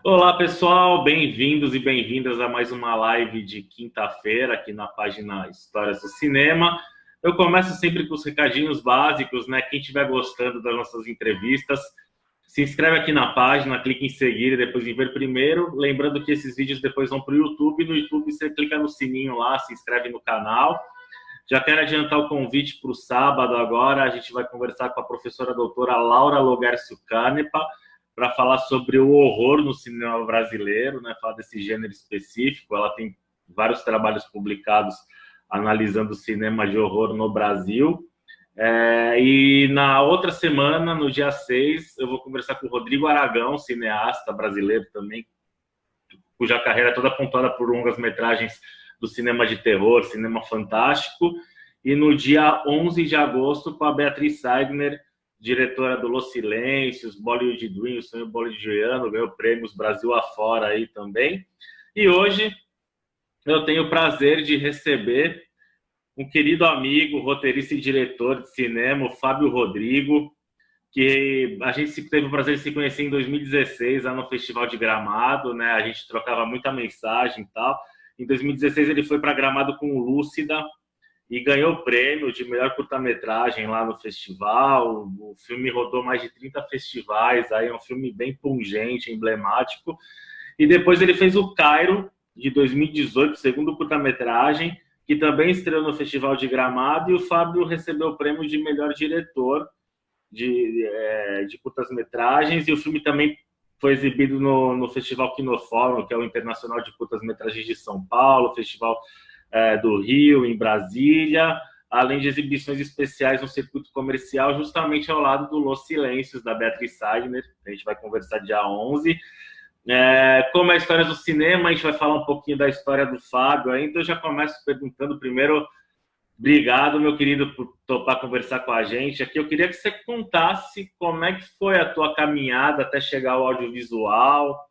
Olá, pessoal, bem-vindos e bem-vindas a mais uma live de quinta-feira aqui na página Histórias do Cinema. Eu começo sempre com os recadinhos básicos, né? Quem estiver gostando das nossas entrevistas, se inscreve aqui na página, clica em seguir e depois em ver primeiro. Lembrando que esses vídeos depois vão para o YouTube. No YouTube você clica no sininho lá, se inscreve no canal. Já quero adiantar o convite para o sábado agora. A gente vai conversar com a professora doutora Laura Logercio Canepa, para falar sobre o horror no cinema brasileiro, né? Falar desse gênero específico. Ela tem vários trabalhos publicados analisando o cinema de horror no Brasil. E na outra semana, no dia 6, eu vou conversar com o Rodrigo Aragão, cineasta brasileiro também, cuja carreira é toda apontada por longas-metragens do cinema de terror, cinema fantástico. E no dia 11 de agosto, com a Beatriz Seidner, diretora do Los Silêncios, Bollywood Dream, o sonho bollywoodiano, ganhou prêmios Brasil afora aí também. E hoje eu tenho o prazer de receber um querido amigo, roteirista e diretor de cinema, o Fábio Rodrigo, que a gente teve o prazer de se conhecer em 2016, lá no Festival de Gramado, né? A gente trocava muita mensagem e tal. Em 2016 ele foi para Gramado com o Lúcida, e ganhou o prêmio de melhor curta-metragem lá no festival. O filme rodou mais de 30 festivais, aí é um filme bem pungente, emblemático. E depois ele fez o Cairo, de 2018, segundo curta-metragem, que também estreou no Festival de Gramado, e o Fábio recebeu o prêmio de melhor diretor de curtas-metragens, e o filme também foi exibido no Festival Kinofórum, que é o Internacional de Curtas-Metragens de São Paulo, Festival do Rio, em Brasília, além de exibições especiais no circuito comercial, justamente ao lado do Los Silêncios, da Beatriz Seidner, que a gente vai conversar dia 11. Como é a história do cinema, a gente vai falar um pouquinho da história do Fábio aí, então eu já começo perguntando primeiro, obrigado, meu querido, por topar conversar com a gente aqui. Eu queria que você contasse como é que foi a tua caminhada até chegar ao audiovisual,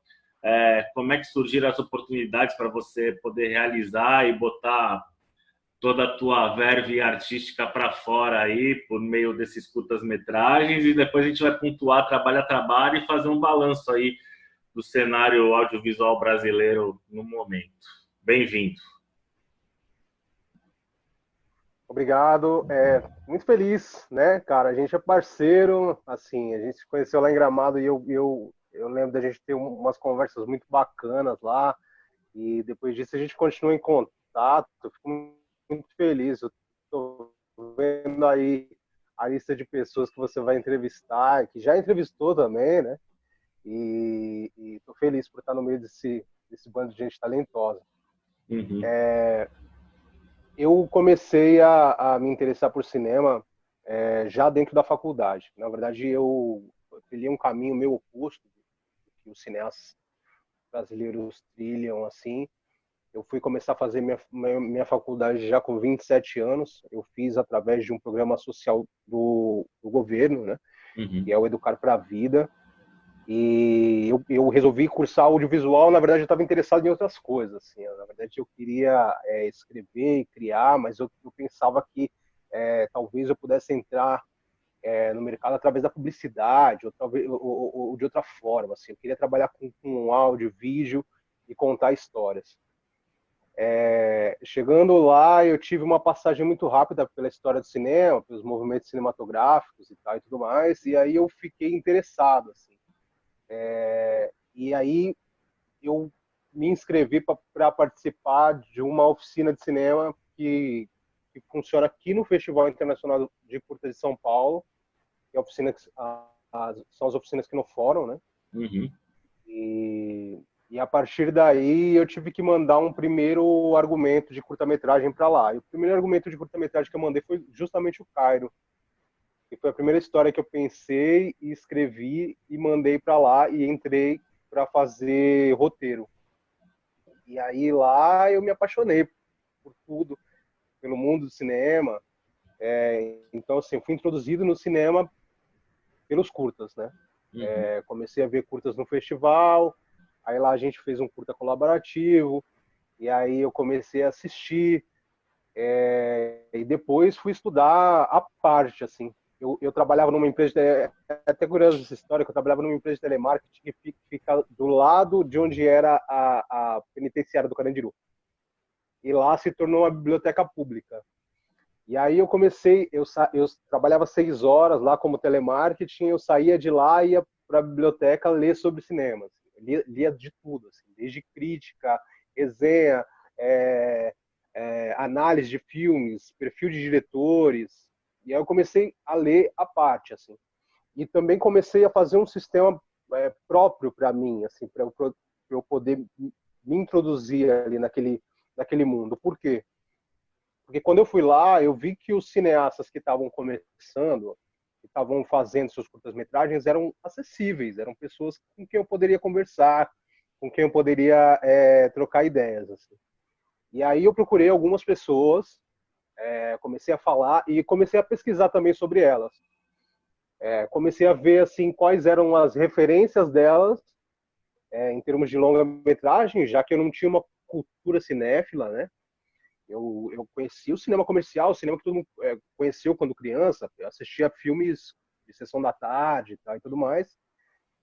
como é que surgiram as oportunidades para você poder realizar e botar toda a tua verve artística para fora aí, por meio desses curtas-metragens, e depois a gente vai pontuar trabalho a trabalho e fazer um balanço aí do cenário audiovisual brasileiro no momento. Bem-vindo. Obrigado, muito feliz, né, cara? A gente é parceiro, assim, a gente se conheceu lá em Gramado e eu lembro da gente ter umas conversas muito bacanas lá, e depois disso a gente continua em contato. Eu fico muito feliz. Eu tô vendo aí a lista de pessoas que você vai entrevistar, que já entrevistou também, né? E tô feliz por estar no meio desse bando de gente talentosa. Uhum. Eu comecei a me interessar por cinema já dentro da faculdade. Na verdade, eu trilhei um caminho meio oposto do que os cineastas brasileiros trilham, assim. Eu fui começar a fazer minha faculdade já com 27 anos. Eu fiz através de um programa social do governo, né? Uhum. Que é o Educar para a Vida. E eu resolvi cursar audiovisual. Na verdade, eu estava interessado em outras coisas. Assim. Na verdade, eu queria escrever e criar, mas eu pensava que talvez eu pudesse entrar no mercado através da publicidade, ou, talvez, ou de outra forma. Assim. Eu queria trabalhar com áudio, vídeo e contar histórias. Chegando lá, eu tive uma passagem muito rápida pela história do cinema, pelos movimentos cinematográficos e tal e tudo mais, e aí eu fiquei interessado, assim. E aí eu me inscrevi para participar de uma oficina de cinema que funciona aqui no Festival Internacional de Curtas de São Paulo, que é a oficina são as oficinas que no fórum, né? Uhum. E a partir daí eu tive que mandar um primeiro argumento de curta-metragem para lá. E o primeiro argumento de curta-metragem que eu mandei foi justamente o Cairo. E foi a primeira história que eu pensei e escrevi e mandei para lá e entrei para fazer roteiro. E aí lá eu me apaixonei por tudo, pelo mundo do cinema. Então, assim, fui introduzido no cinema pelos curtas, né? Uhum. Comecei a ver curtas no festival, aí lá a gente fez um curta colaborativo, e aí eu comecei a assistir, e depois fui estudar à parte, assim. eu trabalhava numa empresa, é até curioso essa história, que eu trabalhava numa empresa de telemarketing que fica do lado de onde era a penitenciária do Carandiru. E lá se tornou uma biblioteca pública. E aí eu comecei, eu trabalhava 6 horas lá como telemarketing, eu saía de lá e ia para a biblioteca ler sobre cinema. Lia de tudo, assim, desde crítica, resenha, análise de filmes, perfil de diretores. E aí eu comecei a ler à parte, assim. E também comecei a fazer um sistema próprio para mim, assim, para eu poder me introduzir ali naquele mundo. Por quê? Porque quando eu fui lá, eu vi que os cineastas que estavam começando, que estavam fazendo seus curtas-metragens, eram acessíveis, eram pessoas com quem eu poderia conversar, com quem eu poderia trocar ideias. Assim. E aí eu procurei algumas pessoas, comecei a falar e comecei a pesquisar também sobre elas. Comecei a ver assim quais eram as referências delas em termos de longa-metragem, já que eu não tinha uma cultura cinéfila, né? Eu conheci o cinema comercial, o cinema que todo mundo conheceu quando criança, eu assistia filmes de sessão da tarde e tudo mais.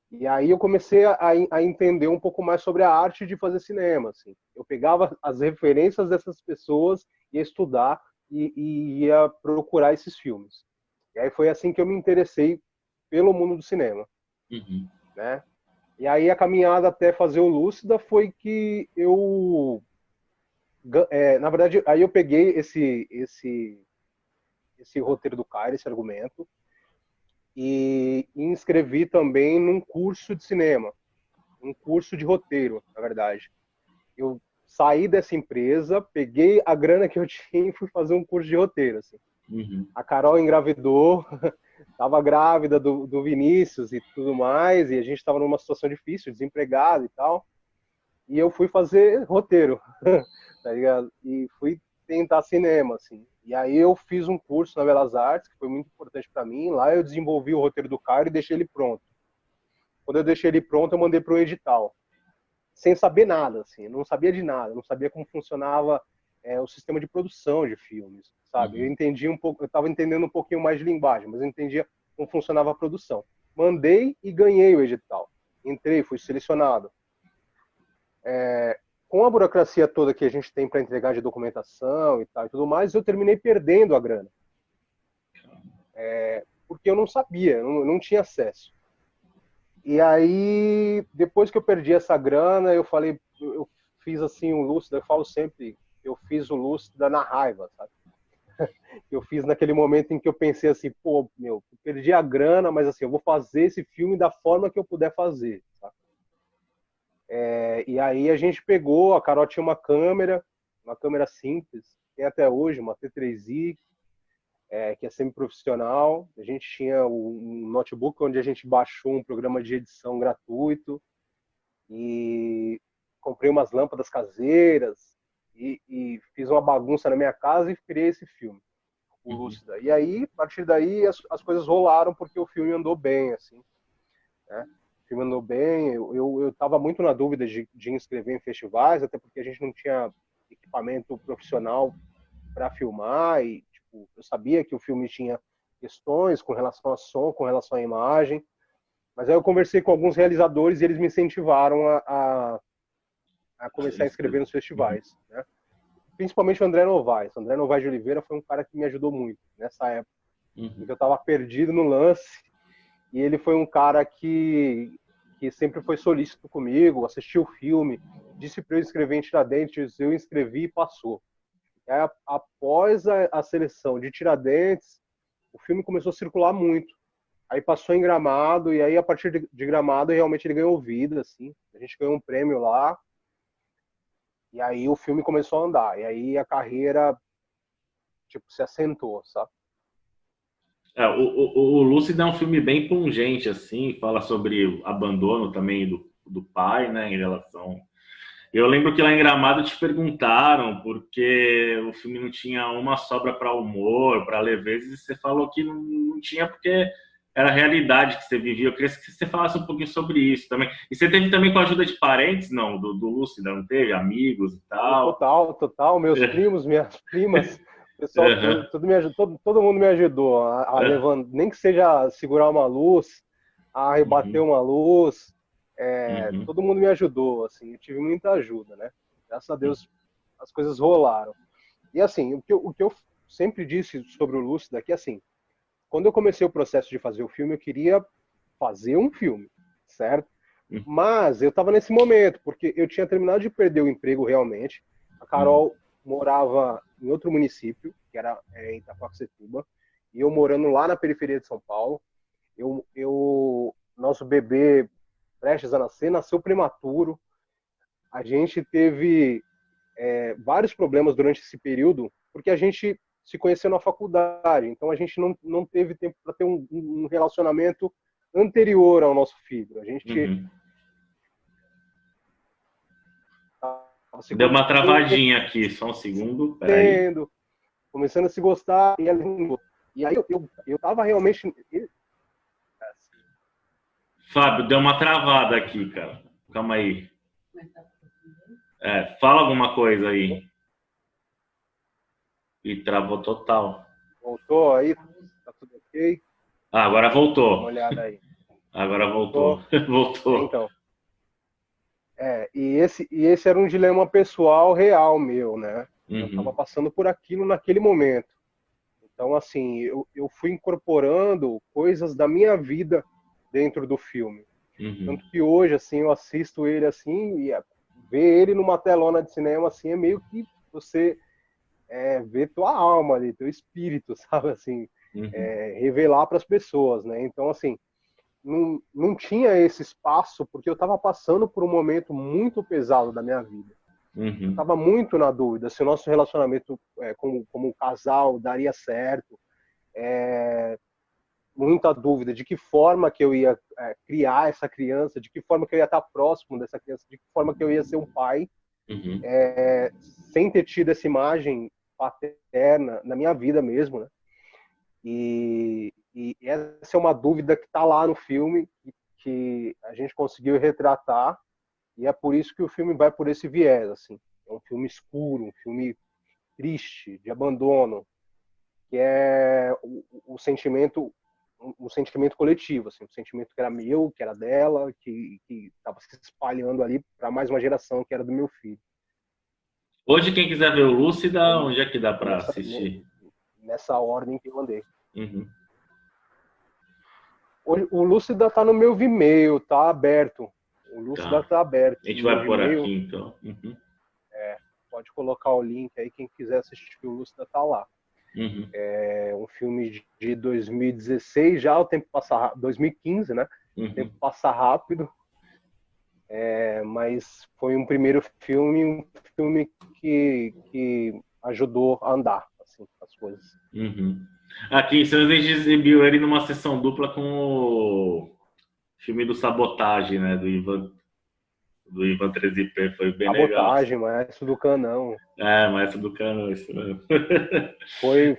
E aí eu comecei a entender um pouco mais sobre a arte de fazer cinema. Assim. Eu pegava as referências dessas pessoas, ia estudar e ia procurar esses filmes. E aí foi assim que eu me interessei pelo mundo do cinema. Uhum. Né? E aí a caminhada até fazer o Lúcida foi que eu... na verdade, aí eu peguei esse roteiro do Cairo, esse argumento, e inscrevi também num curso de cinema, um curso de roteiro, na verdade. Eu saí dessa empresa, peguei a grana que eu tinha e fui fazer um curso de roteiro. Assim. Uhum. A Carol engravidou, estava grávida do Vinícius e tudo mais, e a gente estava numa situação difícil, desempregado e tal. E eu fui fazer roteiro, tá ligado? E fui tentar cinema, assim. E aí eu fiz um curso na Belas Artes, que foi muito importante para mim. Lá eu desenvolvi o roteiro do Cairo e deixei ele pronto. Quando eu deixei ele pronto, eu mandei para o edital. Sem saber nada, assim. Não sabia de nada. Não sabia como funcionava o sistema de produção de filmes, sabe? Uhum. Eu entendi um pouco, eu estava entendendo um pouquinho mais de linguagem, mas eu entendia como funcionava a produção. Mandei e ganhei o edital. Entrei, fui selecionado. Com a burocracia toda que a gente tem para entregar de documentação e tal e tudo mais, eu terminei perdendo a grana. Porque eu não sabia, não tinha acesso. E aí, depois que eu perdi essa grana, eu falei, eu fiz assim um Lúcida, eu falo sempre, eu fiz o Lúcida na raiva, sabe? Eu fiz naquele momento em que eu pensei assim, pô, meu, perdi a grana, mas assim, eu vou fazer esse filme da forma que eu puder fazer, sabe? E aí a gente pegou, a Carol tinha uma câmera simples, tem até hoje, uma T3i, que é semi-profissional. A gente tinha um notebook onde a gente baixou um programa de edição gratuito e comprei umas lâmpadas caseiras e fiz uma bagunça na minha casa e criei esse filme, o Lúcida. E aí, a partir daí, as coisas rolaram porque o filme andou bem, assim, né? O filme andou bem, eu estava muito na dúvida de inscrever em festivais, até porque a gente não tinha equipamento profissional para filmar e tipo, eu sabia que o filme tinha questões com relação a som, com relação à imagem, mas aí eu conversei com alguns realizadores e eles me incentivaram a começar a inscrever nos festivais, né? Principalmente o André Novaes. O André Novaes de Oliveira foi um cara que me ajudou muito nessa época, porque eu estava perdido no lance, e ele foi um cara que sempre foi solícito comigo, assistiu o filme, disse para eu inscrever em Tiradentes, eu inscrevi e passou. Aí, após a seleção de Tiradentes, o filme começou a circular muito. Aí passou em Gramado, e aí a partir de Gramado realmente ele ganhou vida, assim. A gente ganhou um prêmio lá, e aí o filme começou a andar. E aí a carreira, tipo, se assentou, sabe? O Lúcido é um filme bem pungente, assim, fala sobre o abandono também do pai, né, em relação... Eu lembro que lá em Gramado te perguntaram porque o filme não tinha uma sobra para humor, para leveza, e você falou que não tinha porque era a realidade que você vivia. Eu queria que você falasse um pouquinho sobre isso também. E você teve também com a ajuda de parentes, do Lúcido, não teve? Amigos e tal? Total. Meus primos, minhas primas O pessoal, todo mundo me ajudou a levantar, nem que seja segurar uma luz, a rebater uma luz. Todo mundo me ajudou, assim, eu tive muita ajuda, né? Graças a Deus as coisas rolaram. E assim, o que eu sempre disse sobre o Lúcido é que, assim, quando eu comecei o processo de fazer o filme, eu queria fazer um filme, certo? Mas eu estava nesse momento, porque eu tinha terminado de perder o emprego realmente. A Carol morava em outro município, que era em Itaquaquecetuba, e eu morando lá na periferia de São Paulo. Nosso bebê prestes a nascer, nasceu prematuro. A gente teve vários problemas durante esse período, porque a gente se conheceu na faculdade, então a gente não teve tempo para ter um relacionamento anterior ao nosso filho. A gente deu uma travadinha aqui, só um segundo, peraí. Começando a se gostar, e aí eu tava realmente... Fábio, deu uma travada aqui, cara. Calma aí. Fala alguma coisa aí. E travou total. Voltou aí? Tá tudo ok? Agora voltou. Dá uma olhada aí. Agora voltou. Voltou. Então. E esse era um dilema pessoal real meu, né? Eu estava passando por aquilo naquele momento. Então, assim, eu fui incorporando coisas da minha vida dentro do filme. Tanto que hoje, assim, eu assisto ele assim, e ver ele numa telona de cinema, assim, é meio que você ver tua alma ali, teu espírito, sabe? Assim, revelar para as pessoas, né? Então, assim, não tinha esse espaço porque eu estava passando por um momento muito pesado da minha vida. Eu estava muito na dúvida se o nosso relacionamento como casal daria certo. Muita dúvida de que forma que eu ia criar essa criança, de que forma que eu ia estar próximo dessa criança, de que forma que eu ia ser um pai, sem ter tido essa imagem paterna na minha vida mesmo, né? E essa é uma dúvida que está lá no filme, que a gente conseguiu retratar, e é por isso que o filme vai por esse viés, assim. É um filme escuro, um filme triste, de abandono, que é o sentimento coletivo, assim, um sentimento que era meu, que era dela, que estava se espalhando ali para mais uma geração, que era do meu filho. Hoje, quem quiser ver o Lúcida, onde é que dá para assistir? Nessa ordem que eu andei. O Lúcida tá no meu Vimeo, tá aberto. O Lúcida tá aberto. A gente vai por aqui, então. Pode colocar o link aí, quem quiser assistir o Lúcida tá lá. É um filme de 2016 já, o tempo passa rápido, 2015, né? O tempo passa rápido. Mas foi um primeiro filme, que ajudou a andar, assim, as coisas. Aqui em Santos a gente exibiu ele numa sessão dupla com o filme do Sabotagem, né? Do Ivan 13P, foi bem legal. Sabotagem, Maestro do Canão. Maestro do Canão, isso mesmo. Foi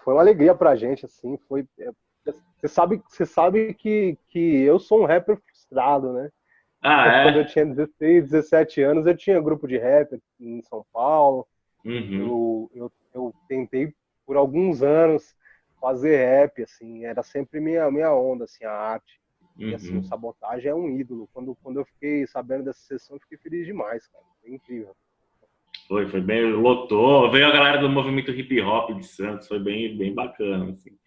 uma alegria pra gente, assim, você sabe que eu sou um rapper frustrado, né? Quando eu tinha 16, 17 anos, eu tinha grupo de rap em São Paulo. Eu tentei por alguns anos fazer rap, assim, era sempre minha onda, assim, a arte. E assim, o Sabotagem é um ídolo. Quando eu fiquei sabendo dessa sessão, eu fiquei feliz demais, cara. Foi incrível. Foi bem, lotou. Veio a galera do movimento hip hop de Santos, foi bem bacana, assim.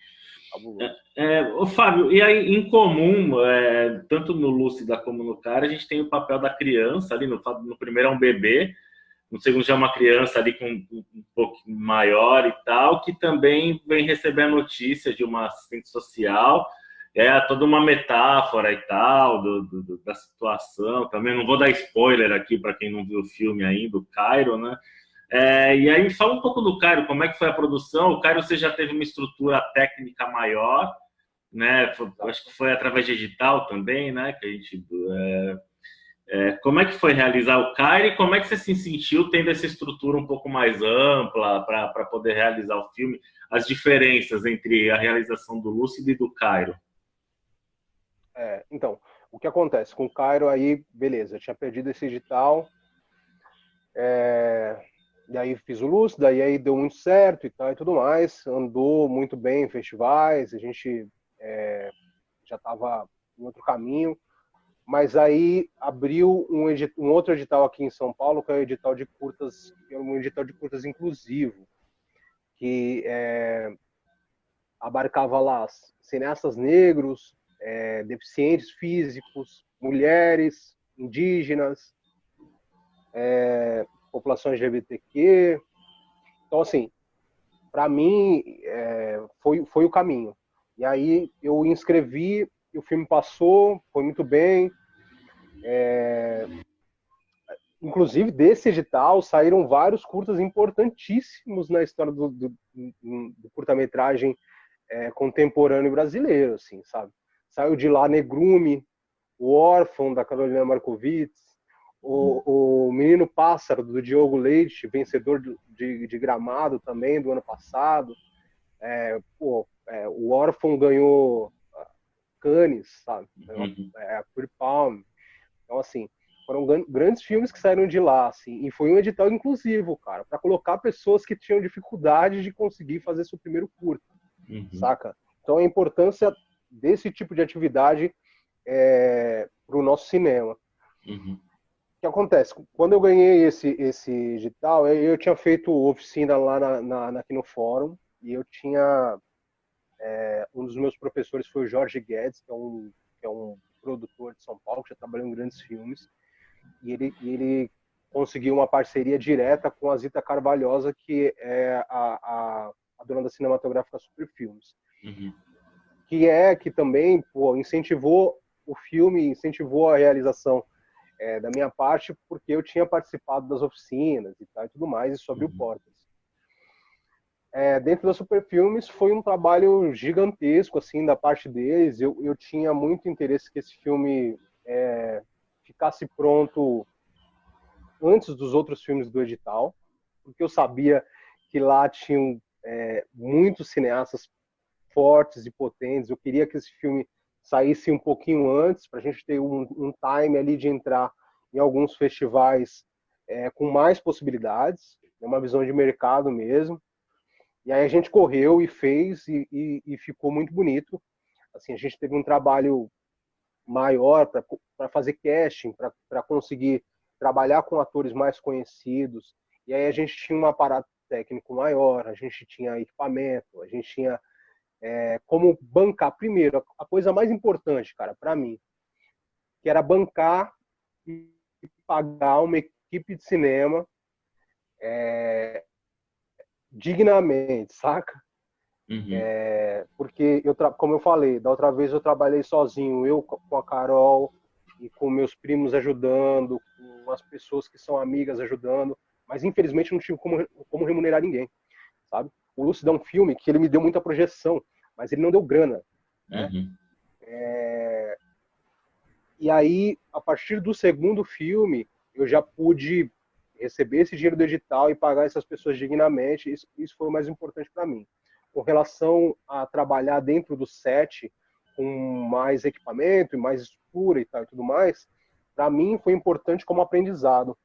Fábio, e aí em comum, tanto no Lúcida como no Cara, a gente tem o papel da criança ali, no primeiro é um bebê, no segundo já é uma criança ali com um pouco maior e tal, que também vem receber a notícia de uma assistente social, toda uma metáfora e tal, da situação, também não vou dar spoiler aqui para quem não viu o filme ainda, o Cairo, né? E aí, fala um pouco do Cairo, como é que foi a produção? O Cairo, você já teve uma estrutura técnica maior, né? Acho que foi através de edital também, né? Que a gente, como é que foi realizar o Cairo e como é que você se sentiu tendo essa estrutura um pouco mais ampla para poder realizar o filme? As diferenças entre a realização do Lúcido e do Cairo? Então, o que acontece com o Cairo aí, beleza, eu tinha perdido esse edital. Daí fiz o Lúcio, daí aí deu muito certo e tal e tudo mais, andou muito bem em festivais, a gente já estava em outro caminho, mas aí abriu um outro edital aqui em São Paulo, que é o edital de curtas, que é um edital de curtas inclusivo, que abarcava lá cineastas negros, deficientes físicos, mulheres, indígenas, população LGBTQ. Então, assim, para mim, foi o caminho. E aí eu inscrevi, e o filme passou, foi muito bem. Inclusive, desse edital saíram vários curtas importantíssimos na história do curta-metragem contemporâneo brasileiro, assim, sabe? Saiu de lá Negrume, O Órfão, da Carolina Markovits, o Menino Pássaro, do Diogo Leite, vencedor de Gramado também, do ano passado. O Órfão ganhou Cannes, sabe? Ganhou a Free Palm. Então, assim, foram grandes filmes que saíram de lá, assim, e foi um edital inclusivo, cara, para colocar pessoas que tinham dificuldade de conseguir fazer seu primeiro curta, saca? Então, a importância desse tipo de atividade para o nosso cinema. O que acontece? Quando eu ganhei esse edital, eu tinha feito oficina lá aqui no Fórum, e eu tinha... um dos meus professores foi o Jorge Guedes, que é um produtor de São Paulo, que já trabalhou em grandes filmes, e ele conseguiu uma parceria direta com a Zita Carvalhosa, que é a dona da cinematográfica Super Filmes, que também incentivou o filme, incentivou a realização da minha parte, porque eu tinha participado das oficinas e tal e tudo mais, e isso abriu portas. Dentro da Super Filmes foi um trabalho gigantesco assim da parte deles. Eu tinha muito interesse que esse filme ficasse pronto antes dos outros filmes do edital, porque eu sabia que lá tinham muitos cineastas fortes e potentes. Eu queria que esse filme saísse um pouquinho antes, para a gente ter um time ali de entrar em alguns festivais com mais possibilidades, uma visão de mercado mesmo. E aí a gente correu e fez e ficou muito bonito. Assim, a gente teve um trabalho maior para fazer casting, para conseguir trabalhar com atores mais conhecidos. E aí a gente tinha um aparato técnico maior, a gente tinha equipamento, a gente tinha como bancar. Primeiro, a coisa mais importante, cara, para mim, que era bancar e pagar uma equipe de cinema dignamente, saca? Porque, como eu falei, da outra vez eu trabalhei sozinho, eu com a Carol e com meus primos ajudando, com as pessoas que são amigas ajudando, mas infelizmente não tive como remunerar ninguém, sabe? O Lúcio é um filme que ele me deu muita projeção, mas ele não deu grana, né? E aí, a partir do segundo filme, eu já pude receber esse dinheiro do edital e pagar essas pessoas dignamente. Isso foi o mais importante para mim. Com relação a trabalhar dentro do set, com mais equipamento e mais estrutura e tal e tudo mais, para mim foi importante como aprendizado.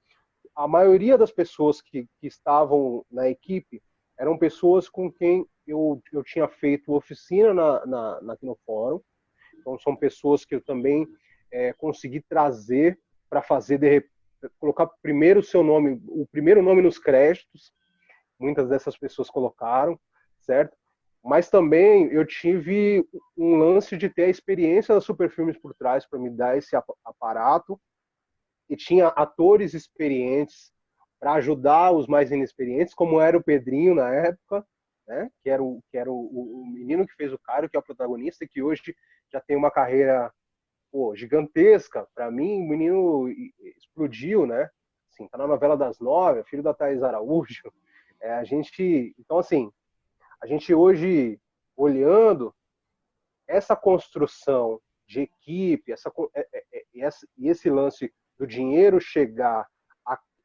A maioria das pessoas que estavam na equipe eram pessoas com quem eu tinha feito oficina aqui no fórum. Então são pessoas que eu também consegui trazer para fazer colocar primeiro o primeiro nome nos créditos. Muitas dessas pessoas colocaram, certo? Mas também eu tive um lance de ter a experiência da Super Filmes por trás para me dar esse aparato, e tinha atores experientes para ajudar os mais inexperientes, como era o Pedrinho na época, né? Que era o menino que fez o Cairo, que é o protagonista, e que hoje já tem uma carreira gigantesca. Para mim, o menino explodiu, né? Assim, tá na novela das 9, filho da Thaís Araújo. Então, assim, a gente hoje, olhando essa construção de equipe, e esse lance do dinheiro chegar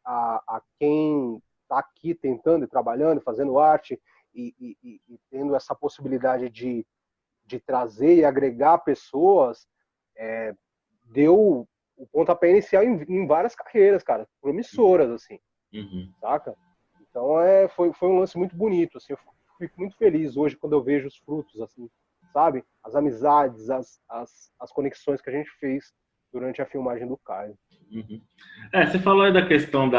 a quem está aqui tentando e trabalhando, fazendo arte, e tendo essa possibilidade de trazer e agregar pessoas, deu o pontapé inicial em várias carreiras, cara, promissoras, assim. Uhum. saca? Então foi um lance muito bonito, assim, eu fico muito feliz hoje quando eu vejo os frutos, assim, sabe? As amizades, as conexões que a gente fez durante a filmagem do Caio. Uhum. Você falou aí da questão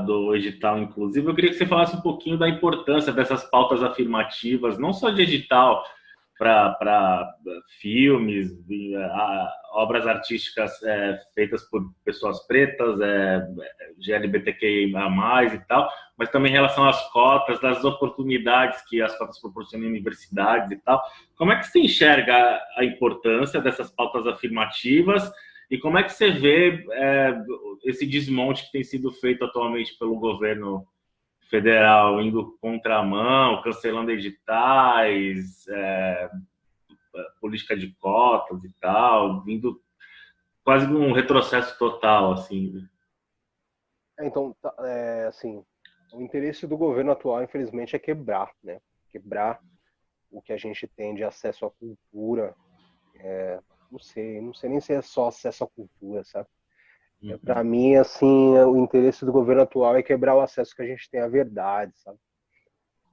do edital inclusive. Eu queria que você falasse um pouquinho da importância dessas pautas afirmativas, não só de edital, para filmes, obras artísticas feitas por pessoas pretas, GLBTQIA+, e tal, mas também em relação às cotas, das oportunidades que as cotas proporcionam em universidades e tal. Como é que você enxerga a importância dessas pautas afirmativas e como é que você vê esse desmonte que tem sido feito atualmente pelo governo federal, indo contramão, cancelando editais, política de cotas e tal, vindo quase um retrocesso total, assim. Então, assim, o interesse do governo atual, infelizmente, é quebrar, né? Quebrar o que a gente tem de acesso à cultura. Não sei nem se é só acesso à cultura, sabe? Para Uhum. mim, assim, o interesse do governo atual é quebrar o acesso que a gente tem à verdade, sabe?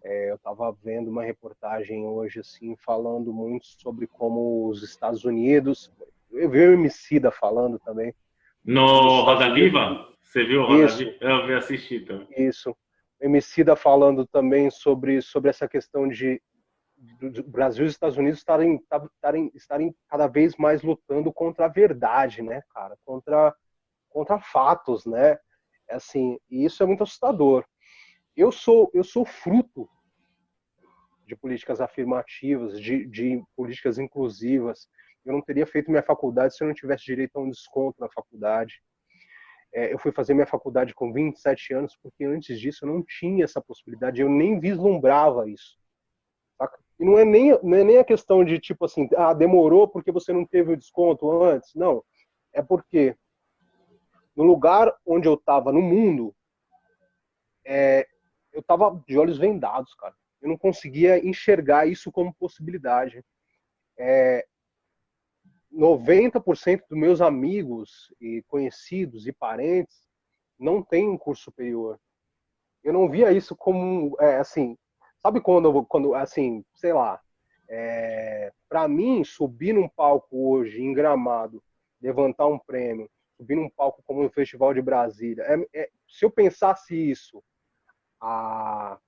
Eu estava vendo uma reportagem hoje, assim, falando muito sobre como os Estados Unidos, eu vi o Emicida falando também, como os No Estados Roda Unidos, Viva? Você viu o Roda isso, Viva? Eu vi assistir também. isso, Emicida falando também sobre essa questão de do Brasil e os Estados Unidos estarem cada vez mais lutando contra a verdade, né, cara? Contra fatos, né? Assim, e isso é muito assustador. Eu sou fruto de políticas afirmativas, de políticas inclusivas. Eu não teria feito minha faculdade se eu não tivesse direito a um desconto na faculdade. Eu fui fazer minha faculdade com 27 anos, porque antes disso eu não tinha essa possibilidade, eu nem vislumbrava isso. Saca? E não é nem a questão de tipo assim, demorou porque você não teve o desconto antes. Não. É porque no lugar onde eu estava no mundo, eu estava de olhos vendados, cara. Eu não conseguia enxergar isso como possibilidade. 90% dos meus amigos e conhecidos e parentes não têm um curso superior. Eu não via isso como, assim, sabe quando assim, sei lá, para mim, subir num palco hoje em Gramado, levantar um prêmio, subir num palco como no Festival de Brasília, se eu pensasse isso há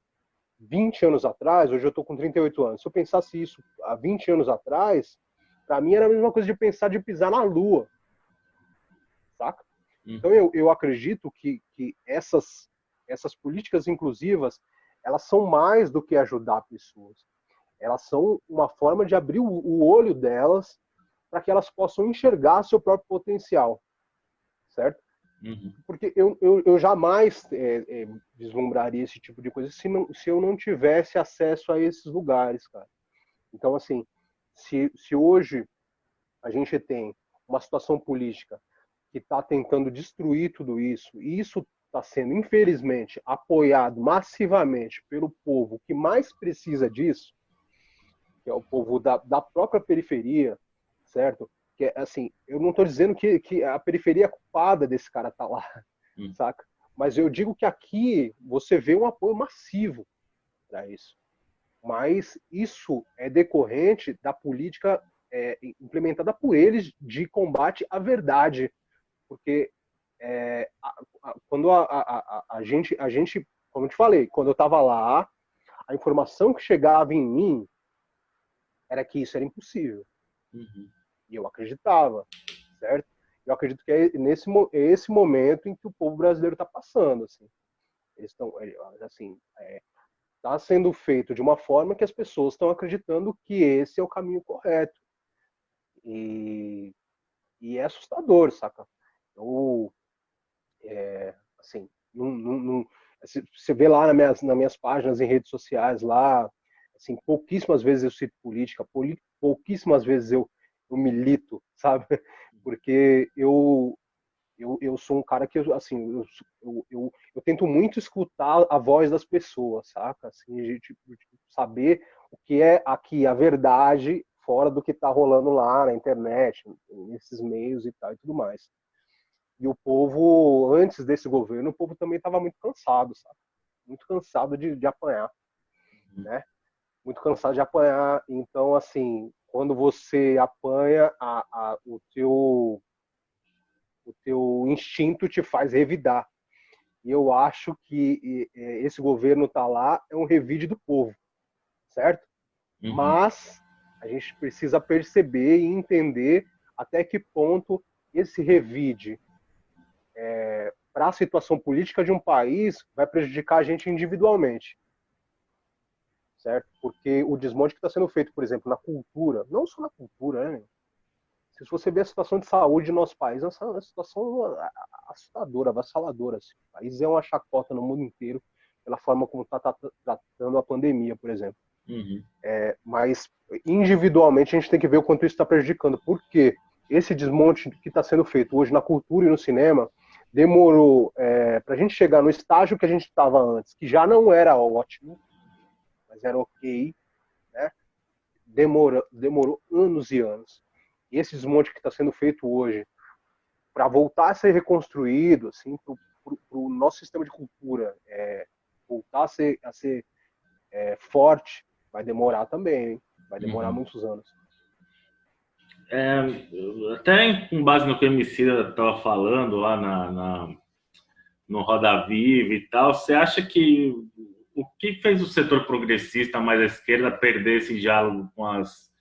20 anos atrás, hoje eu estou com 38 anos, se eu pensasse isso há 20 anos atrás, para mim era a mesma coisa de pensar de pisar na Lua, saca? Então Uhum. eu acredito que essas políticas inclusivas, elas são mais do que ajudar pessoas. Elas são uma forma de abrir o olho delas para que elas possam enxergar seu próprio potencial, certo? Uhum. Porque eu jamais vislumbraria esse tipo de coisa se eu não tivesse acesso a esses lugares, cara. Então, assim, se hoje a gente tem uma situação política que está tentando destruir tudo isso, e isso está sendo, infelizmente, apoiado massivamente pelo povo que mais precisa disso, que é o povo da própria periferia, certo? Que é assim, eu não estou dizendo que a periferia é culpada desse cara estar lá, Uhum. saca? Mas eu digo que aqui você vê um apoio massivo para isso. Mas isso é decorrente da política implementada por eles de combate à verdade, porque quando a gente, como eu te falei, quando eu estava lá, a informação que chegava em mim era que isso era impossível. Uhum. E eu acreditava, certo? Eu acredito que é esse momento em que o povo brasileiro está passando, assim. Eles estão, assim, está sendo feito de uma forma que as pessoas estão acreditando que esse é o caminho correto. E, e é assustador, saca? Eu, assim, você vê lá nas minhas páginas em redes sociais, lá, assim, pouquíssimas vezes eu cito política, pouquíssimas vezes eu milito, sabe? Porque eu sou um cara que, assim, eu tento muito escutar a voz das pessoas, saca? Assim, de saber o que é aqui a verdade fora do que tá rolando lá na internet, nesses meios e tal e tudo mais. E o povo, antes desse governo, o povo também estava muito cansado, sabe? Muito cansado de apanhar, né? Muito cansado de apanhar. Então, assim, quando você apanha, o teu instinto te faz revidar. E eu acho que esse governo tá lá, é um revide do povo, certo? Mas a gente precisa perceber e entender até que ponto esse revide para a situação política de um país vai prejudicar a gente individualmente, certo? Porque o desmonte que está sendo feito, por exemplo, na cultura, não só na cultura, né? Se você ver a situação de saúde do nosso país, é uma situação assustadora, avassaladora. Assim. O país é uma chacota no mundo inteiro pela forma como está tratando a pandemia, por exemplo. Mas individualmente a gente tem que ver o quanto isso está prejudicando. Porque esse desmonte que está sendo feito hoje na cultura e no cinema demorou para a gente chegar no estágio que a gente estava antes, que já não era ótimo, mas era ok, né? Demorou anos e anos. E esse desmonte que está sendo feito hoje, para voltar a ser reconstruído, assim, para o nosso sistema de cultura voltar a ser forte, vai demorar também, hein? Vai demorar muitos anos. Até com base no que o Emicida estava falando lá no Roda Viva e tal, você acha que o que fez o setor progressista mais à esquerda perder esse diálogo com as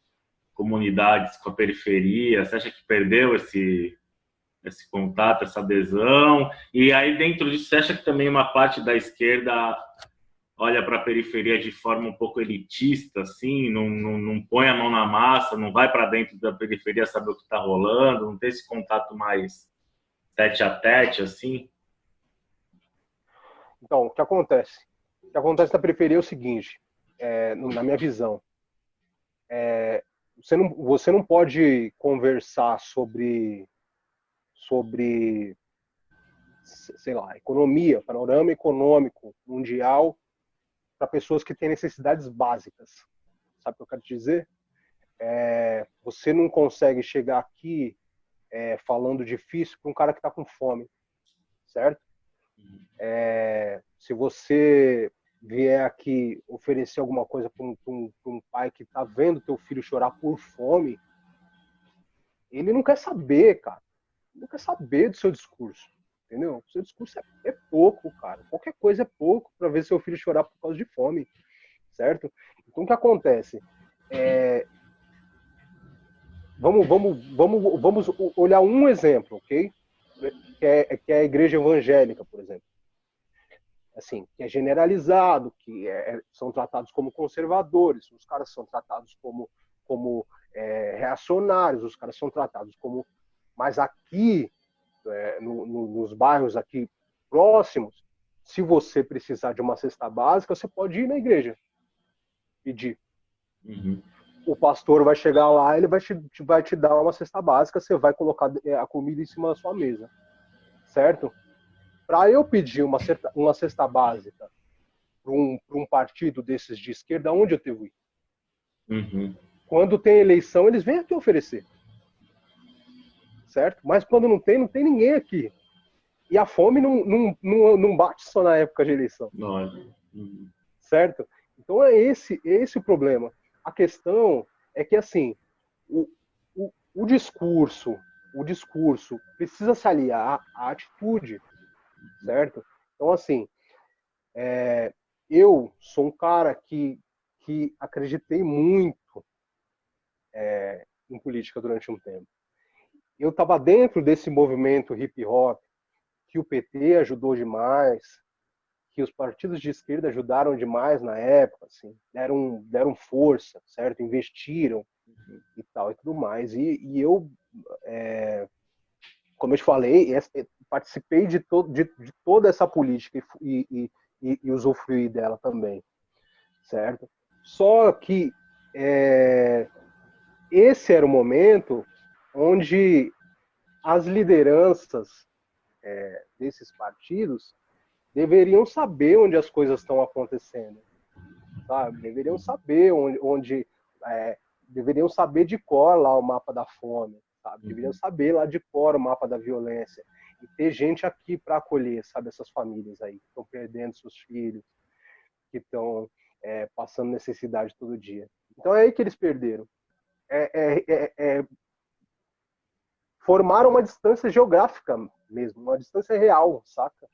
comunidades, com a periferia? Você acha que perdeu esse contato, essa adesão? E aí, dentro disso, você acha que também uma parte da esquerda olha para a periferia de forma um pouco elitista, assim, não põe a mão na massa, não vai para dentro da periferia saber o que está rolando, não tem esse contato mais tete a tete, assim? Então, o que acontece? O que acontece na periferia é o seguinte, na minha visão, você não pode conversar sobre, sei lá, economia, panorama econômico mundial para pessoas que têm necessidades básicas. Sabe o que eu quero te dizer? Você não consegue chegar aqui falando difícil para um cara que está com fome, certo? Se você vier aqui oferecer alguma coisa para um pai que está vendo teu filho chorar por fome, ele não quer saber, cara. Ele não quer saber do seu discurso, entendeu? O seu discurso é pouco, cara. Qualquer coisa é pouco para ver seu filho chorar por causa de fome, certo? Então, o que acontece? Vamos olhar um exemplo, ok? Que é a igreja evangélica, por exemplo. Assim, que é generalizado, são tratados como conservadores, os caras são tratados como reacionários, os caras são tratados como... Mas aqui, nos bairros aqui próximos, se você precisar de uma cesta básica, você pode ir na igreja pedir. O pastor vai chegar lá, ele vai te dar uma cesta básica, você vai colocar a comida em cima da sua mesa, certo? Para eu pedir uma cesta básica para um partido desses de esquerda, onde eu devo ir? Quando tem eleição, eles vêm aqui oferecer, certo? Mas quando não tem ninguém aqui. E a fome não bate só na época de eleição, certo? Então é esse o problema. A questão é que, assim, o discurso precisa se aliar à atitude, certo? Então, assim, eu sou um cara que acreditei muito em política durante um tempo. Eu estava dentro desse movimento hip-hop, que o PT ajudou demais, que os partidos de esquerda ajudaram demais na época, assim, deram força, certo? Investiram e tal e tudo mais. E eu, como eu te falei, participei de toda essa política e usufruí dela também, certo? Só que esse era o momento onde as lideranças desses partidos deveriam saber onde as coisas estão acontecendo, sabe? Deveriam saber deveriam saber de cor lá o mapa da fome, sabe? Deveriam saber lá de cor o mapa da violência e ter gente aqui para acolher, sabe? Essas famílias aí que estão perdendo seus filhos, que estão passando necessidade todo dia. Então é aí que eles perderam. Formaram uma distância geográfica mesmo, uma distância real, saca?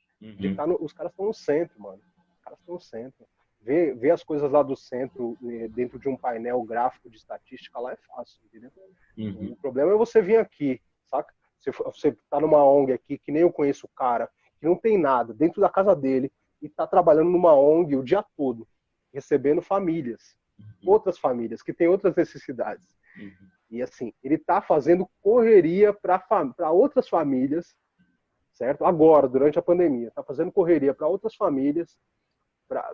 Os caras estão no centro, mano. Os caras estão no centro. Ver as coisas lá do centro, dentro de um painel gráfico de estatística, lá é fácil, entendeu? O problema é você vir aqui, saca? Você tá numa ONG aqui, que nem eu conheço o cara, que não tem nada, dentro da casa dele, e tá trabalhando numa ONG o dia todo, recebendo famílias, outras famílias, que têm outras necessidades. E assim, ele tá fazendo correria para outras famílias, certo? Agora, durante a pandemia, tá fazendo correria para outras famílias,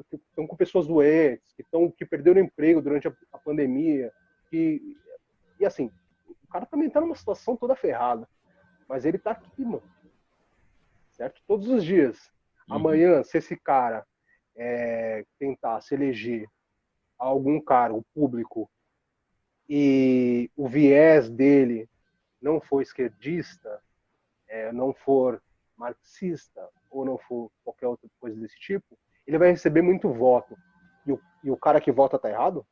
que estão com pessoas doentes, que perderam emprego durante a pandemia, e assim, o cara também tá numa situação toda ferrada, mas ele tá aqui, mano, certo? Todos os dias. Amanhã, se esse cara tentar se eleger a algum cargo público e o viés dele não for esquerdista, não for marxista ou não for qualquer outra coisa desse tipo, ele vai receber muito voto. E o cara que vota tá errado?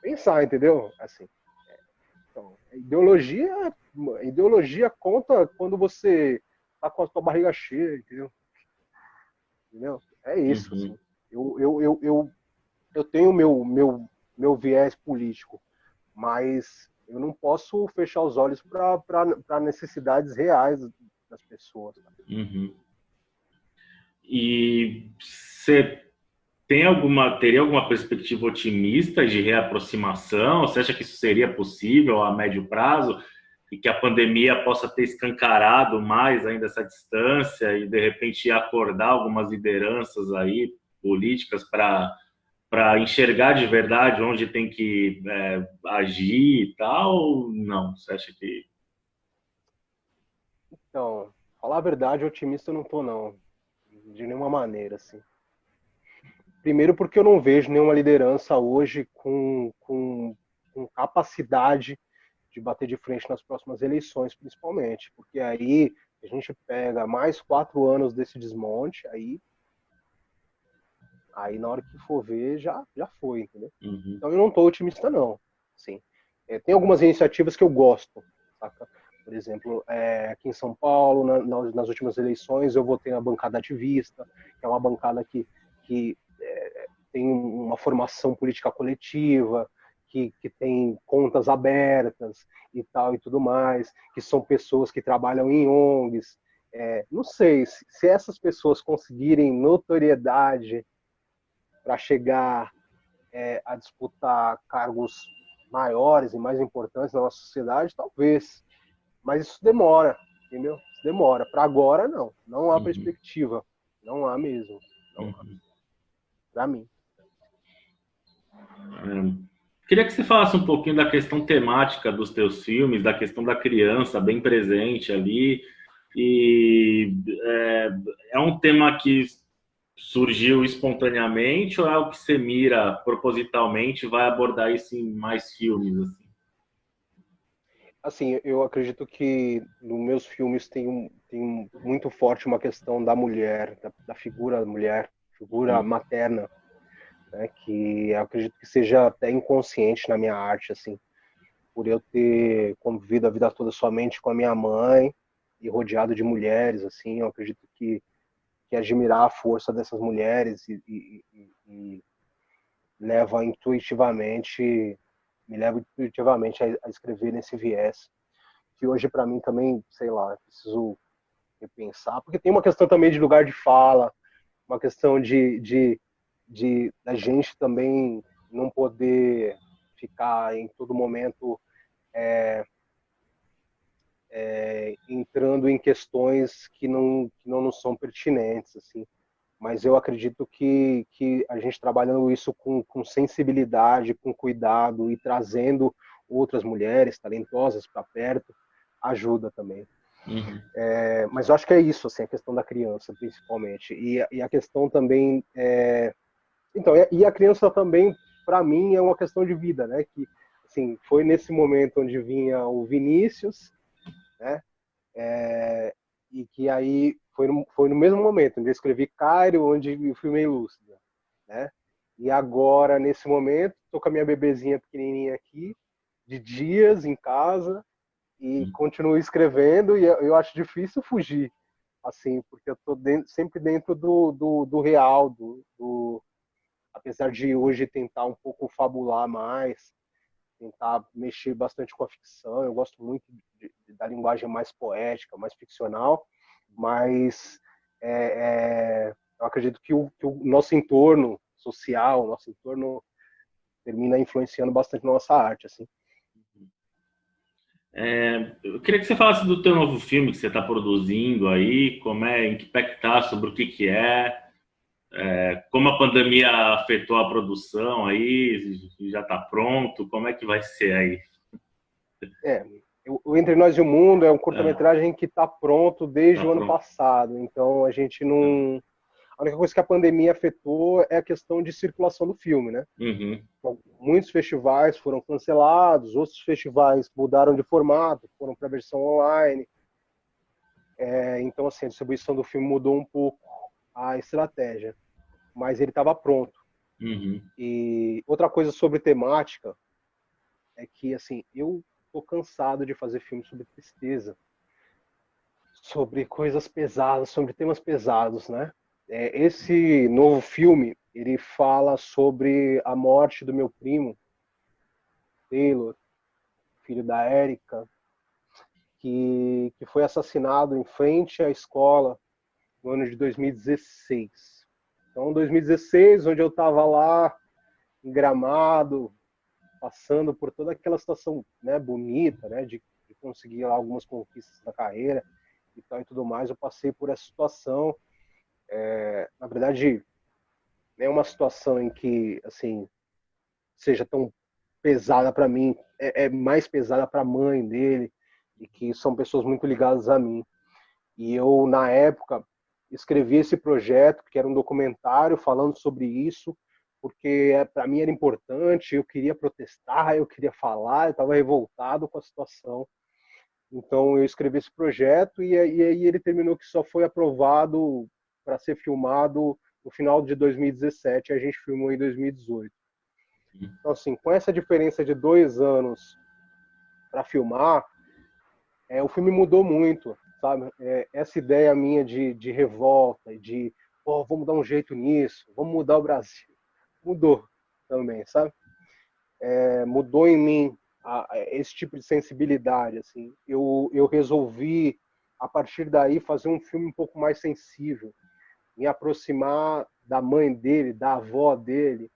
Pensar, entendeu? Assim, então, a ideologia conta quando você tá com a sua barriga cheia, entendeu? É isso. Assim. Eu tenho meu viés político, mas eu não posso fechar os olhos para necessidades reais das pessoas. E você teria alguma perspectiva otimista de reaproximação? Você acha que isso seria possível a médio prazo e que a pandemia possa ter escancarado mais ainda essa distância e de repente acordar algumas lideranças aí políticas para enxergar de verdade onde tem que agir e tal? Ou não? Você acha que... Então, falar a verdade, otimista eu não tô, não. De nenhuma maneira, assim. Primeiro porque eu não vejo nenhuma liderança hoje com capacidade de bater de frente nas próximas eleições, principalmente. Porque aí a gente pega mais 4 anos desse desmonte, aí na hora que for ver, já foi, entendeu? Então eu não tô otimista, não. Assim, tem algumas iniciativas que eu gosto, saca? Por exemplo, aqui em São Paulo, nas últimas eleições, eu votei na bancada ativista, que é uma bancada que tem uma formação política coletiva, que tem contas abertas e tal e tudo mais, que são pessoas que trabalham em ONGs. Não sei, se essas pessoas conseguirem notoriedade para chegar a disputar cargos maiores e mais importantes na nossa sociedade, talvez. Mas isso demora, entendeu? Isso demora. Para agora, não. Não há perspectiva. Não há mesmo. Não há. Para mim. Queria que você falasse um pouquinho da questão temática dos teus filmes, da questão da criança bem presente ali. E é um tema que surgiu espontaneamente ou é algo que você mira propositalmente e vai abordar isso em mais filmes? Assim, eu acredito que nos meus filmes tem muito forte uma questão da mulher, da figura da mulher, figura materna, né, que eu acredito que seja até inconsciente na minha arte, assim, por eu ter convivido a vida toda somente com a minha mãe e rodeado de mulheres, assim, eu acredito que admirar a força dessas mulheres e me leva intuitivamente a escrever nesse viés, que hoje para mim também, sei lá, preciso repensar, porque tem uma questão também de lugar de fala, uma questão de da gente também não poder ficar em todo momento entrando em questões que não nos são pertinentes, assim. Mas eu acredito que a gente trabalhando isso com sensibilidade, com cuidado e trazendo outras mulheres talentosas para perto, ajuda também. Mas eu acho que é isso, assim, a questão da criança, principalmente. E a questão também... Então, e a criança também, para mim, é uma questão de vida, né? Que, assim, foi nesse momento onde vinha o Vinícius, né? E que aí foi no mesmo momento onde eu escrevi Cairo, onde eu filmei Lúcida, né? E agora, nesse momento, tô com a minha bebezinha pequenininha aqui, de dias em casa, e continuo escrevendo, e eu acho difícil fugir, assim, porque eu tô sempre dentro do real, apesar de hoje tentar um pouco fabular mais, tentar mexer bastante com a ficção. Eu gosto muito da linguagem mais poética, mais ficcional, mas eu acredito que o nosso entorno social, nosso entorno termina influenciando bastante na nossa arte, assim. Eu queria que você falasse do teu novo filme que você está produzindo aí, em que pé que tá, sobre o que é, como a pandemia afetou a produção aí, já está pronto, como é que vai ser aí? O Entre Nós e o Mundo é um É, curta-metragem que está pronto desde tá o ano pronto. passado, então a gente não... A única coisa que a pandemia afetou é a questão de circulação do filme, né? Uhum, Muitos festivais foram cancelados, outros festivais mudaram de formato, foram para a versão online. Então, assim, a distribuição do filme mudou um pouco a estratégia, mas ele estava pronto. uhum. E outra coisa sobre temática é que, assim, eu tô cansado de fazer filmes sobre tristeza, sobre coisas pesadas, sobre temas pesados, né? Esse novo filme, ele fala sobre a morte do meu primo, Taylor, filho da Erika, que foi assassinado em frente à escola no ano de 2016. Então, 2016, onde eu estava lá, em Gramado, passando por toda aquela situação, né, bonita, né, de conseguir lá algumas conquistas da carreira e tal e tudo mais, eu passei por essa situação. Na verdade, é uma situação em que, assim, seja tão pesada para mim, é mais pesada para a mãe dele, e que são pessoas muito ligadas a mim. E eu, na época, escrevi esse projeto, que era um documentário falando sobre isso, porque para mim era importante, eu queria protestar, eu queria falar, eu estava revoltado com a situação. Então eu escrevi esse projeto e aí ele terminou que só foi aprovado para ser filmado no final de 2017, e a gente filmou em 2018. Então, assim, com essa diferença de 2 anos para filmar, o filme mudou muito, sabe? Essa ideia minha de revolta, de, pô, vamos dar um jeito nisso, vamos mudar o Brasil, mudou também, sabe? Mudou em mim esse tipo de sensibilidade, assim. Eu resolvi, a partir daí, fazer um filme um pouco mais sensível, me aproximar da mãe dele, da avó dele,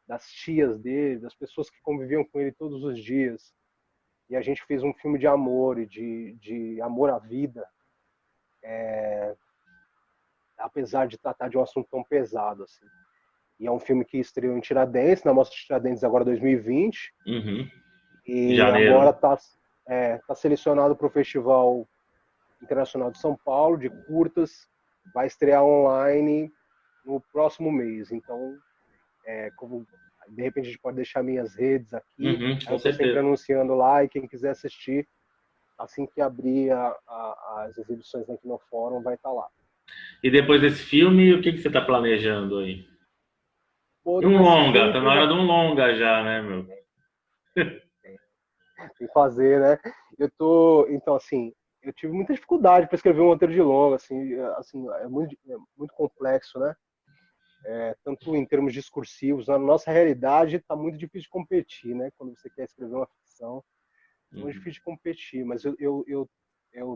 das tias dele, das pessoas que conviviam com ele todos os dias. E a gente fez um filme de amor e de amor à vida, apesar de tratar de um assunto tão pesado, assim. E é um filme que estreou em Tiradentes, na Mostra de Tiradentes agora 2020, Uhum. Em e janeiro, agora né? tá selecionado para o Festival Internacional de São Paulo, de curtas, vai estrear online no próximo mês. Então, como de repente a gente pode deixar minhas redes aqui, Uhum, aí com eu estou sempre certeza. anunciando lá, e quem quiser assistir, assim que abrir as exibições aqui no fórum, vai estar lá. E depois desse filme, o que você está planejando aí? Pô, E um depois desse longa, filme tá na hora de um longa já, né, meu? tem que fazer, né? Então, assim, eu tive muita dificuldade para escrever um roteiro de longa, assim, é muito complexo, né? Tanto em termos discursivos, na nossa realidade está muito difícil de competir, né? Quando você quer escrever uma ficção, é muito Uhum. difícil de competir. Mas eu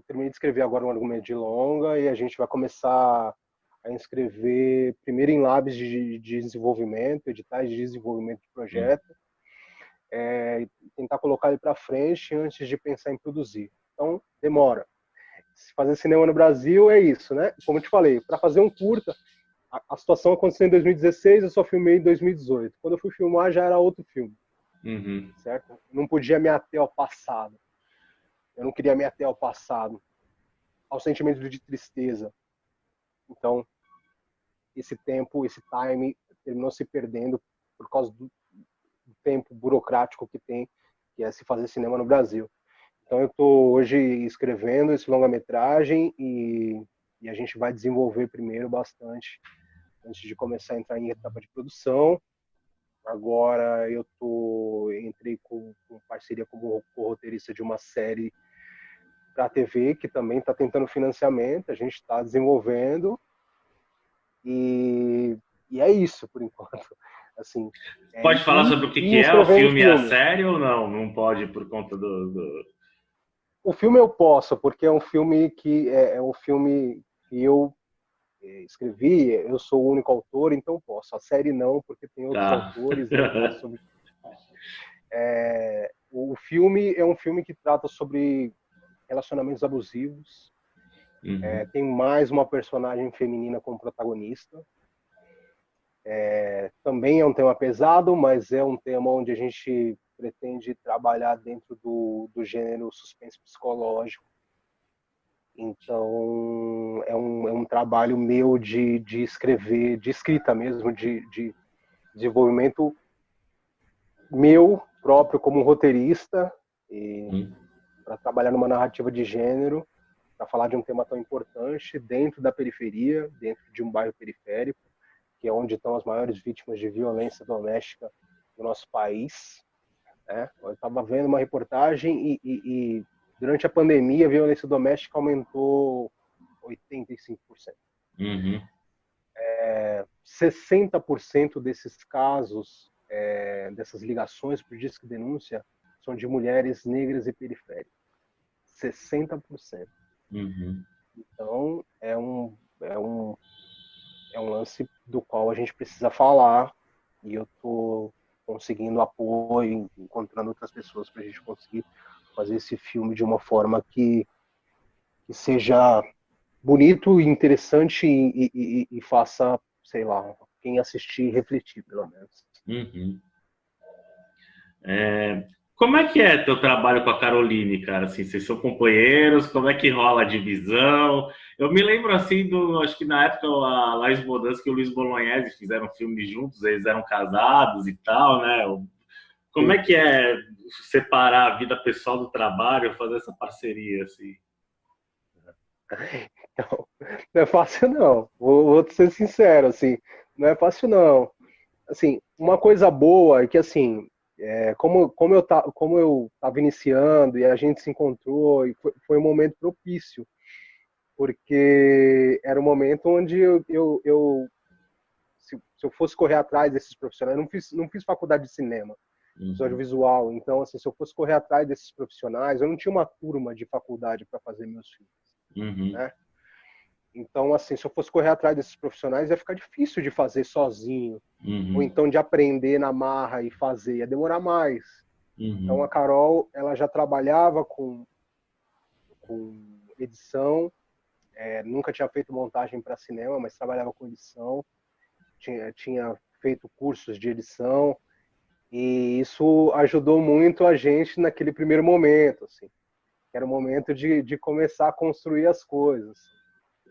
terminei de escrever agora um argumento de longa, e a gente vai começar a inscrever primeiro em labs de desenvolvimento, editais de desenvolvimento de Uhum. projeto, e tentar colocar ele para frente antes de pensar em produzir. Então, demora. Se fazer cinema no Brasil é isso, né? Como eu te falei, para fazer um curta, a situação aconteceu em 2016, eu só filmei em 2018. Quando eu fui filmar, já era outro filme, Uhum. certo? Eu não podia me ater ao passado. Eu não queria me ater ao passado, ao sentimento de tristeza. Então, esse tempo, esse time terminou se perdendo por causa do tempo burocrático que tem que é se fazer cinema no Brasil. Então eu estou hoje escrevendo esse longa-metragem e a gente vai desenvolver primeiro bastante antes de começar a entrar em etapa de produção. Agora eu entrei com parceria como roteirista de uma série para a TV, que também está tentando financiamento, a gente está desenvolvendo e é isso por enquanto. Assim, pode falar sobre o que é o filme e a série ou não? Não pode por conta do... O filme eu posso, porque é um filme que é um filme que eu escrevi, eu sou o único autor, então posso. A série não, porque tem outros autores. Sobre... o filme é um filme que trata sobre relacionamentos abusivos. Tem mais uma personagem feminina como protagonista. Também é um tema pesado, mas é um tema onde a gente pretende trabalhar dentro do gênero suspense psicológico. Então, é um trabalho meu de escrever, de escrita mesmo, de desenvolvimento meu próprio como roteirista, para trabalhar numa narrativa de gênero, para falar de um tema tão importante dentro da periferia, dentro de um bairro periférico, que é onde estão as maiores vítimas de violência doméstica do nosso país. Eu estava vendo uma reportagem e durante a pandemia a violência doméstica aumentou 85%. 60% desses casos, dessas ligações por disque denúncia, são de mulheres negras e periféricas. 60%. Então, é um lance do qual a gente precisa falar, e eu estou conseguindo apoio, encontrando outras pessoas para a gente conseguir fazer esse filme de uma forma que seja bonito, interessante e faça, sei lá, quem assistir refletir, pelo menos. Como é que é teu trabalho com a Caroline, cara? Assim, vocês são companheiros? Como é que rola a divisão? Eu me lembro, assim, acho que na época a Laís Bodansky e o Luiz Bolognese fizeram um filme juntos, eles eram casados e tal, né? Como é que é separar a vida pessoal do trabalho, fazer essa parceria, assim? Não é fácil, não. Vou ser sincero, assim, não é fácil, não. Assim, uma coisa boa é que, assim, como eu estava iniciando e a gente se encontrou, e foi um momento propício, porque era um momento onde se eu fosse correr atrás desses profissionais, não fiz faculdade de cinema, fiz audiovisual, então, assim, se eu fosse correr atrás desses profissionais, eu não tinha uma turma de faculdade para fazer meus filmes, né? Então, assim, se eu fosse correr atrás desses profissionais, ia ficar difícil de fazer sozinho. Ou então de aprender na marra e fazer. Ia demorar mais. Então, a Carol, ela já trabalhava com edição. Nunca tinha feito montagem para cinema, mas trabalhava com edição. Tinha feito cursos de edição. E isso ajudou muito a gente naquele primeiro momento, assim. Que era o momento de começar a construir as coisas.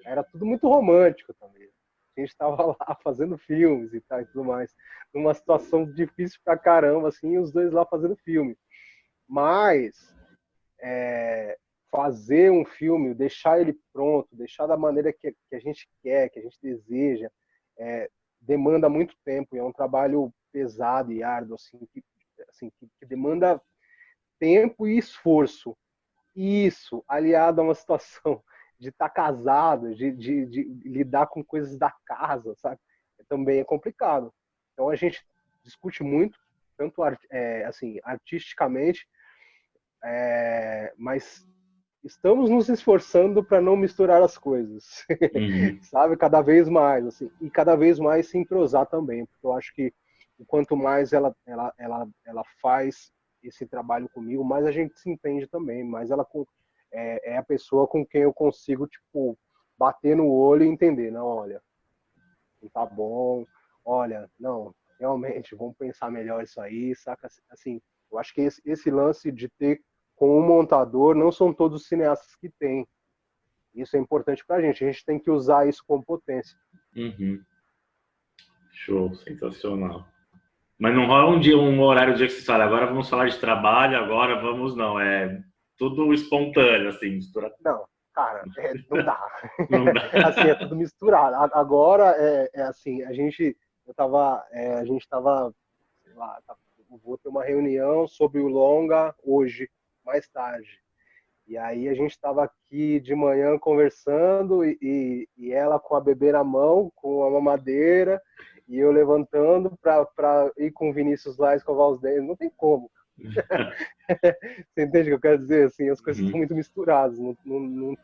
Era tudo muito romântico também. A gente estava lá fazendo filmes e tal e tudo mais. Numa situação difícil pra caramba, assim, e os dois lá fazendo filme. Mas fazer um filme, deixar ele pronto, deixar da maneira que a gente quer, que a gente deseja, demanda muito tempo. E é um trabalho pesado e árduo, assim, que demanda tempo e esforço. Isso, aliado a uma situação de estar casado, de lidar com coisas da casa, sabe? Também é complicado. Então a gente discute muito, tanto assim, artisticamente, mas estamos nos esforçando para não misturar as coisas, sabe? Cada vez mais, assim, e cada vez mais se entrosar também, porque eu acho que quanto mais ela faz esse trabalho comigo, mais a gente se entende também, mais ela é a pessoa com quem eu consigo, tipo, bater no olho e entender, não, olha, não tá bom, olha, não, realmente, vamos pensar melhor isso aí, saca? Assim, eu acho que esse lance de ter com um montador, não são todos os cineastas que têm. Isso é importante pra gente, a gente tem que usar isso como potência. Show, sensacional. Mas não rola um dia, um horário do dia que você fala, agora vamos falar de trabalho, agora vamos, não. É tudo espontâneo, assim, misturado. Não, cara, não dá. Não dá. Assim, é tudo misturado. Agora, assim, a gente tava, sei lá, vou ter uma reunião sobre o longa hoje, mais tarde. E aí a gente estava aqui de manhã conversando e ela com a bebê na mão, com a mamadeira, e eu levantando para ir com o Vinícius lá escovar os dentes. Não tem como. Você entende o que eu quero dizer? Assim, as coisas estão muito misturadas. Não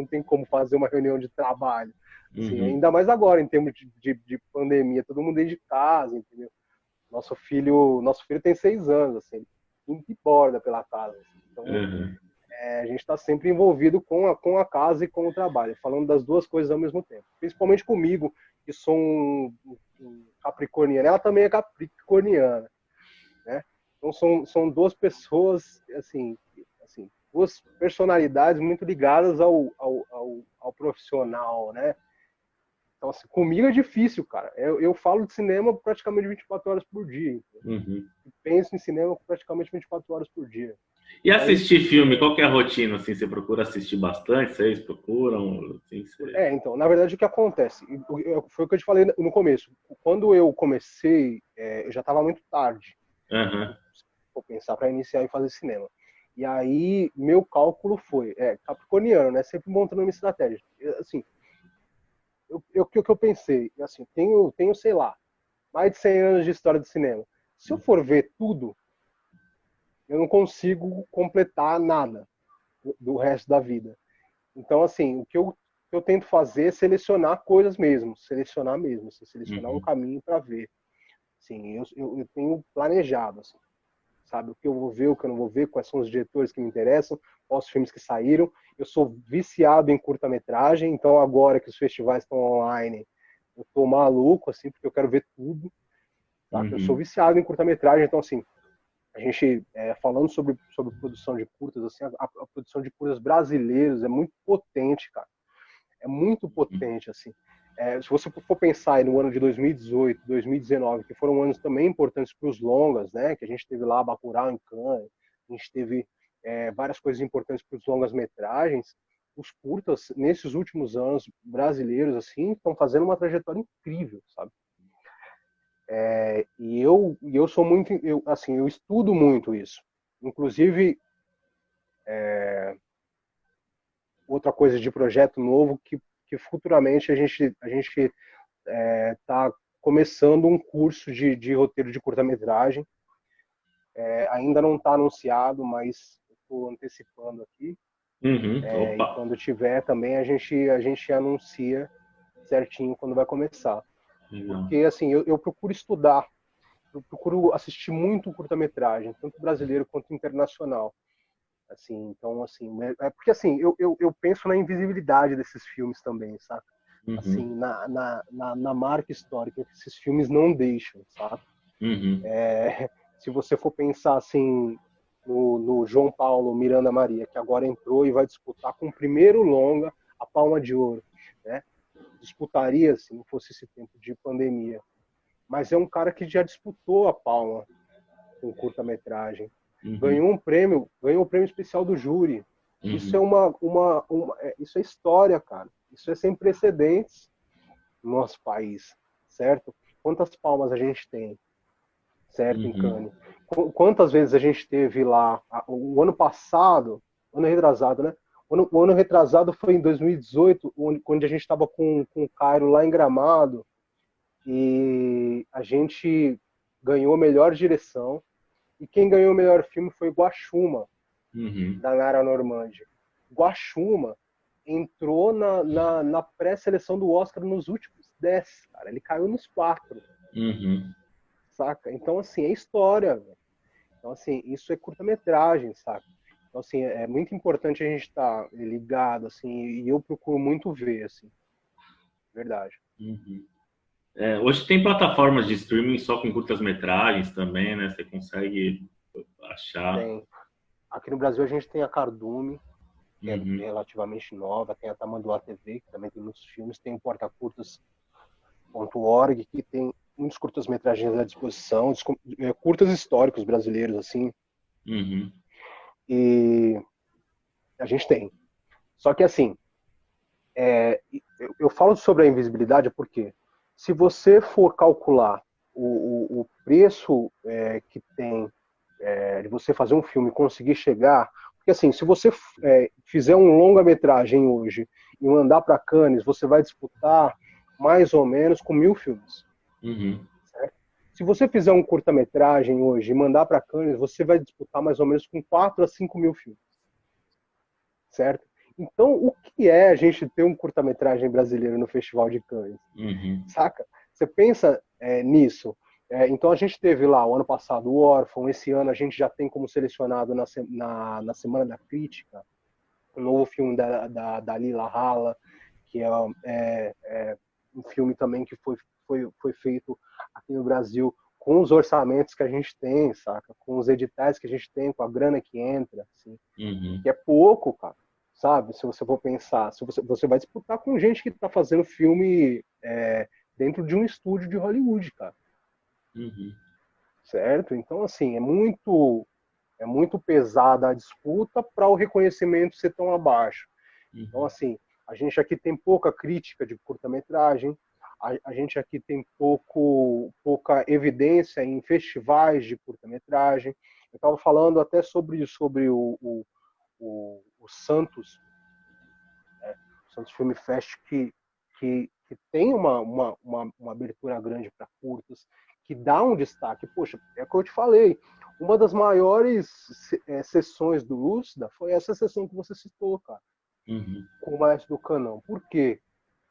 tem como fazer uma reunião de trabalho. Assim, ainda mais agora, em termos de pandemia. Todo mundo dentro de casa, entendeu? Nosso filho tem 6 anos, assim, e borda pela casa. Assim. Então, a gente está sempre envolvido com a casa e com o trabalho, falando das duas coisas ao mesmo tempo. Principalmente comigo, que sou um capricorniano. Ela também é capricorniana, né? Então são duas pessoas, assim, duas personalidades muito ligadas ao profissional, né? Então, assim, comigo é difícil, cara. Eu falo de cinema praticamente 24 horas por dia. Penso em cinema praticamente 24 horas por dia. E assistir filme, qual que é a rotina? Assim, você procura assistir bastante? Vocês procuram? Assim, Então, na verdade, o que acontece? Foi o que eu te falei no começo. Quando eu comecei, eu já estava muito tarde. Vou pensar para iniciar e fazer cinema. E aí, meu cálculo foi, capricorniano, né? Sempre montando uma estratégia. Assim, o que eu pensei? Assim, tenho, sei lá, mais de 100 anos de história de cinema. Se eu for ver tudo, eu não consigo completar nada do resto da vida. Então, assim, o que eu tento fazer é selecionar coisas mesmo, selecionar um caminho para ver. Assim, eu tenho planejado, assim, sabe, o que eu vou ver, o que eu não vou ver, quais são os diretores que me interessam, quais os filmes que saíram. Eu sou viciado em curta-metragem, então agora que os festivais estão online, eu tô maluco, assim, porque eu quero ver tudo. Tá? Eu sou viciado em curta-metragem, então, assim, a gente, falando sobre produção de curtas, assim, a produção de curtas brasileiros é muito potente, cara. É muito potente, assim. Se você for pensar aí no ano de 2018, 2019, que foram anos também importantes para os longas, né? Que a gente teve lá Bacurau em Cannes, a gente teve várias coisas importantes para os longas-metragens. Os curtas, nesses últimos anos, brasileiros, assim, estão fazendo uma trajetória incrível, sabe? E eu sou muito, assim, eu estudo muito isso. Inclusive, outra coisa de projeto novo que futuramente a gente está começando um curso de roteiro de curta-metragem. Ainda não está anunciado, mas estou antecipando aqui. E quando tiver também a gente anuncia certinho quando vai começar. Porque assim, eu procuro estudar, eu procuro assistir muito curta-metragem, tanto brasileiro quanto internacional. Assim, então, assim, porque assim, eu penso na invisibilidade desses filmes também, sabe? Assim, na marca histórica que esses filmes não deixam, sabe? Se você for pensar assim no João Paulo Miranda Maria, que agora entrou e vai disputar com o primeiro longa a Palma de Ouro, né? Disputaria se não fosse esse tempo de pandemia. Mas é um cara que já disputou a Palma com curta-metragem. Ganhou o prêmio especial do júri. Isso é isso é história, cara. Isso é sem precedentes no nosso país, certo? Quantas palmas a gente tem, certo, em Cannes? Quantas vezes a gente teve lá, o ano passado, ano retrasado, né? O ano retrasado foi em 2018, onde a gente estava com o Cairo lá em Gramado, e a gente ganhou a melhor direção, e quem ganhou o melhor filme foi Guaxuma, da Nara Normandi. Guaxuma entrou na pré-seleção do Oscar nos últimos 10, cara. Ele caiu nos 4. Saca? Então, assim, é história, velho. Então, assim, isso é curta-metragem, saca? Então, assim, é muito importante a gente estar ligado, assim, e eu procuro muito ver, assim. Verdade. Hoje tem plataformas de streaming só com curtas-metragens também, né? Você consegue achar. Tem. Aqui no Brasil a gente tem a Cardume, que é relativamente nova, tem a Tamanduá TV, que também tem muitos filmes, tem o portacurtas.org, que tem muitos curtas-metragens à disposição, curtas históricos brasileiros, assim, Uhum. e a gente tem. Só que, assim, eu falo sobre a invisibilidade porque se você for calcular o preço que tem de você fazer um filme e conseguir chegar, porque assim, se você fizer um longa-metragem hoje e mandar para Cannes, você vai disputar mais ou menos com 1.000 filmes. Uhum. Certo? Se você fizer um curta-metragem hoje e mandar para Cannes, você vai disputar mais ou menos com 4 a 5 mil filmes. Certo? Então, o que é a gente ter um curta-metragem brasileiro no Festival de Cannes? Uhum. Saca? Você pensa nisso. Então, a gente teve lá, o ano passado, o Órfão. Esse ano, a gente já tem como selecionado na Semana da Crítica um novo filme da Lila Halla, que é um filme também que foi feito aqui no Brasil com os orçamentos que a gente tem, saca? Com os editais que a gente tem, com a grana que entra, assim. Uhum. Que é pouco, cara, sabe? Se você for pensar, se você vai disputar com gente que está fazendo filme dentro de um estúdio de Hollywood, cara. Uhum. Certo? Então, assim, é muito pesada a disputa para o reconhecimento ser tão abaixo. Então, Uhum. assim, a gente aqui tem pouca crítica de curta-metragem, a gente aqui tem pouca evidência em festivais de curta-metragem. Eu estava falando até sobre o Santos, o Santos Film Fest, que tem uma abertura grande para curtas, que dá um destaque. Poxa, é o que eu te falei, uma das maiores sessões do Lúcida foi essa sessão que você citou, cara, Uhum. com o Maestro do Canão. Por quê?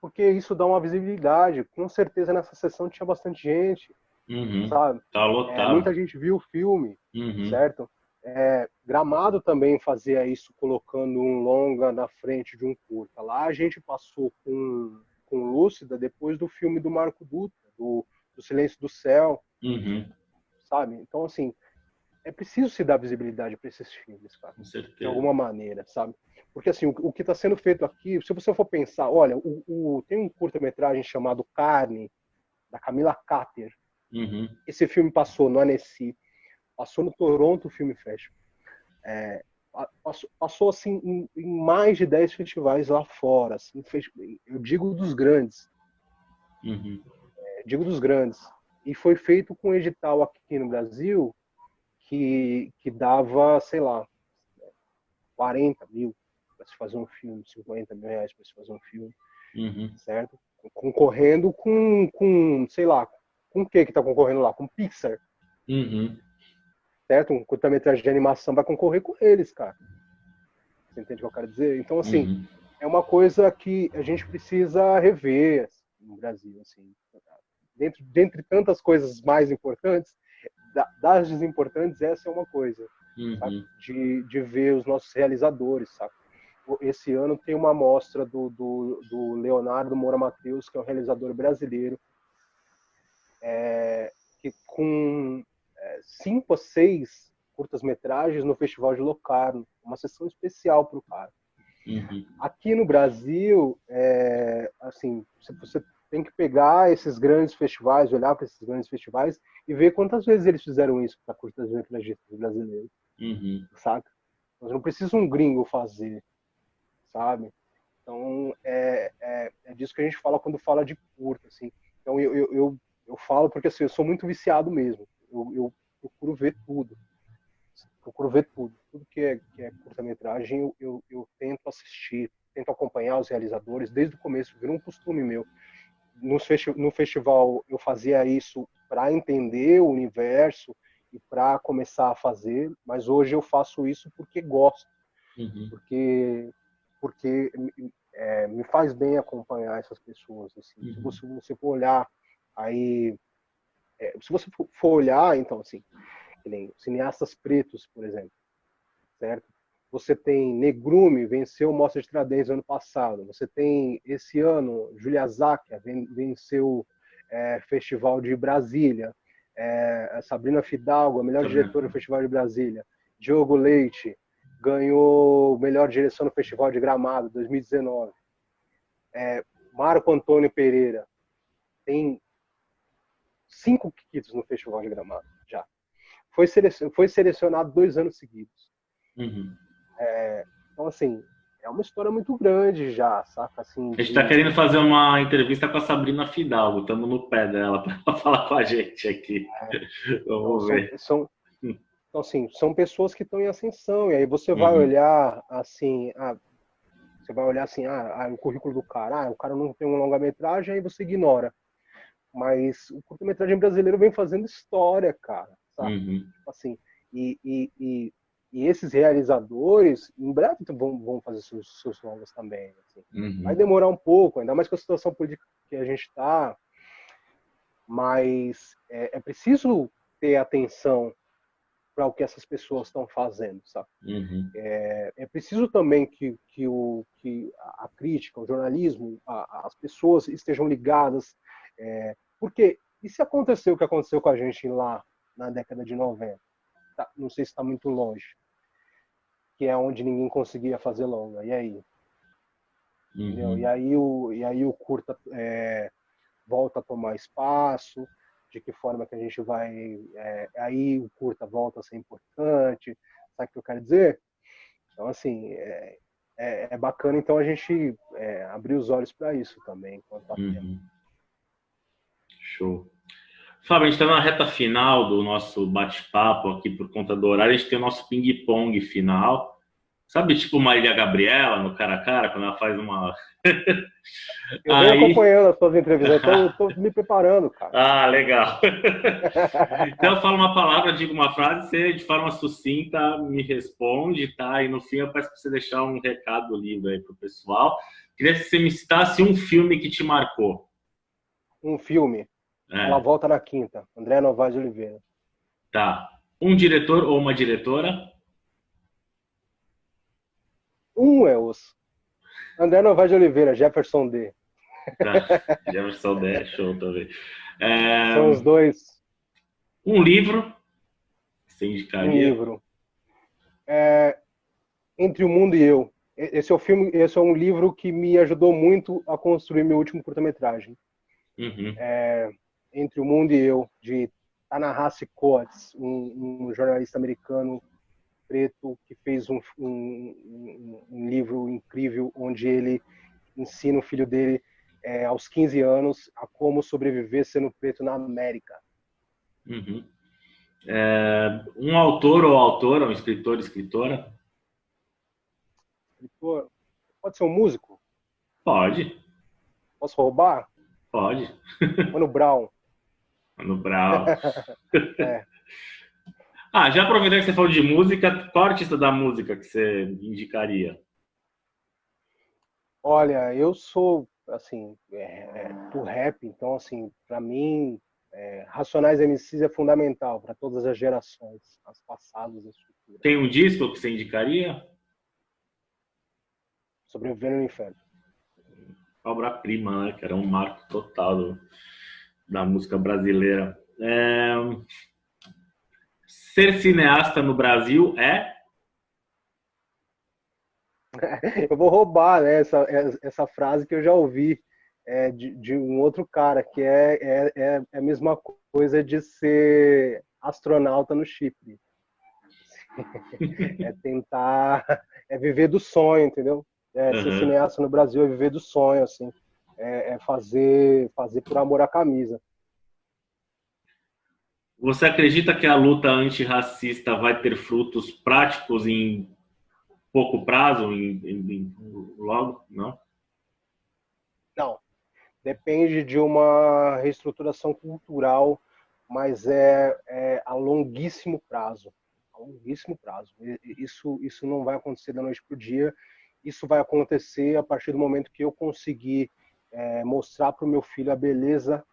Porque isso dá uma visibilidade. Com certeza nessa sessão tinha bastante gente, Uhum. sabe? Tá lotado. Muita gente viu o filme, Uhum. certo? Gramado também fazia isso, colocando um longa na frente de um curta. Lá a gente passou com Lúcida depois do filme do Marco Dutra, do Silêncio do Céu, Uhum. sabe? Então, assim, é preciso se dar visibilidade para esses filmes, cara, Com de certeza. alguma maneira, sabe? Porque, assim, o que está sendo feito aqui, se você for pensar, olha, tem um curta-metragem chamado Carne, da Camila Cater. Uhum. Esse filme passou no Annecy, passou no Toronto Film Festival. Passou assim em mais de 10 festivais lá fora, assim, eu digo dos grandes, Uhum. digo dos grandes. E foi feito com um edital aqui no Brasil que dava, sei lá, 40 mil para se fazer um filme, 50 mil reais para se fazer um filme, Uhum. certo? Concorrendo sei lá, com o que está concorrendo lá? Com Pixar, Uhum. certo? Um curta-metragem de animação vai concorrer com eles, cara. Você entende o que eu quero dizer? Então, assim, Uhum. é uma coisa que a gente precisa rever assim, no Brasil. Assim. Dentre tantas coisas mais importantes, das desimportantes, essa é uma coisa. Sabe? Uhum. De ver os nossos realizadores. Sabe? Esse ano tem uma amostra do Leonardo Moura Mateus, que é um realizador brasileiro, que com 5 a 6 curtas-metragens no Festival de Locarno, uma sessão especial para o cara. Uhum. Aqui no Brasil, assim, você tem que pegar esses grandes festivais, olhar para esses grandes festivais e ver quantas vezes eles fizeram isso para curtas-metragistas brasileiros, Uhum. saca? Mas não precisa um gringo fazer, sabe? Então, é disso que a gente fala quando fala de curta, assim. Então, eu falo porque, assim, eu sou muito viciado mesmo. Eu procuro ver tudo. Procuro ver tudo. Tudo que é curta-metragem, eu tento assistir, tento acompanhar os realizadores desde o começo, virou um costume meu. No festival, eu fazia isso para entender o universo e para começar a fazer, mas hoje eu faço isso porque gosto, Uhum. porque me faz bem acompanhar essas pessoas. Assim. Se Uhum. você for olhar aí, se você for olhar, então assim, que nem cineastas pretos, por exemplo, certo? Você tem Negrume, venceu o Mostra de Tiradentes ano passado. Você tem, esse ano, Julia Zacchia, venceu Festival de Brasília. Sabrina Fidalgo, a melhor Sabrina. diretora do Festival de Brasília. Diogo Leite ganhou melhor direção no Festival de Gramado, 2019. Marco Antônio Pereira tem 5 Kikitos no Festival de Gramado, já. Foi selecionado 2 anos seguidos. Uhum. Então, assim, é uma história muito grande já, saca? Assim, A gente tá querendo fazer uma entrevista com a Sabrina Fidalgo, estamos no pé dela para ela falar com a gente aqui. Vamos ver. Então, assim, são pessoas que estão em ascensão, e aí você vai Uhum. olhar assim, o currículo do cara, o cara não tem uma longa-metragem, aí você ignora. Mas o curta-metragem brasileiro vem fazendo história, cara, sabe? Uhum. Tipo assim, e esses realizadores, em breve vão fazer seus longas também. Assim. Uhum. Vai demorar um pouco, ainda mais com a situação política que a gente está, mas é preciso ter atenção para o que essas pessoas estão fazendo, sabe? Uhum. É preciso também que a crítica, o jornalismo, as pessoas estejam ligadas, porque e se acontecer o que aconteceu com a gente lá na década de 90? Tá, não sei se está muito longe, que é onde ninguém conseguia fazer longa. E aí? Entendeu? Uhum. E aí o curta volta a tomar espaço, de que forma que a gente vai... aí o curta volta a ser importante, sabe o que eu quero dizer? Então, assim, é bacana, então, a gente abrir os olhos para isso também, enquanto há tempo. Uhum. Show. Fábio, a gente está na reta final do nosso bate-papo aqui por conta do horário. A gente tem o nosso ping-pong final. Sabe, tipo Marília Gabriela no cara a cara, quando ela faz uma. Eu venho Aí. acompanhando as suas entrevistas, eu estou me preparando, cara. Ah, legal. Então eu falo uma palavra, digo uma frase, você de forma sucinta me responde, tá? E no fim eu peço para você deixar um recado livre aí pro pessoal. Queria que você me citasse um filme que te marcou. Um filme, Ela É, Volta na Quinta, André Novaes de Oliveira. tá. Um diretor ou uma diretora? Os André Novaes de Oliveira, Jefferson D. Tá. Jefferson D, show também. É, São os dois. um livro que você Um indicaria? livro. Entre o Mundo e Eu. Esse é um livro que me ajudou muito a construir meu último curta-metragem. Uhum. Entre o Mundo e Eu, de Ta-Nehisi Coates, um jornalista americano preto que fez um livro incrível onde ele ensina o filho dele aos 15 anos a como sobreviver sendo preto na América. Uhum. Um autor ou autora, um escritor, escritora? Escritor, pode ser um músico? Pode, Posso roubar? pode. Mano Brown. Mano Brown. É. Ah, já aproveitando que você falou de música, qual artista da música que você indicaria? Olha, eu sou, assim, do rap, então, assim, para mim, Racionais MCs é fundamental para todas as gerações, as passadas e as futuras. Tem um disco que você indicaria? Sobrevivendo no Inferno. Obra-prima, né? Que era um marco total da música brasileira. Ser cineasta no Brasil é? Eu vou roubar, né, essa frase que eu já ouvi de um outro cara, que é a mesma coisa de ser astronauta no Chipre. É tentar, viver do sonho, entendeu? Ser Uhum. cineasta no Brasil é viver do sonho, assim. Fazer por amor à camisa. Você acredita que a luta antirracista vai ter frutos práticos em pouco prazo, logo? Não? Não, depende de uma reestruturação cultural, mas é a longuíssimo prazo. A longuíssimo prazo. Isso não vai acontecer da noite para o dia. Isso vai acontecer a partir do momento que eu conseguir mostrar para o meu filho a beleza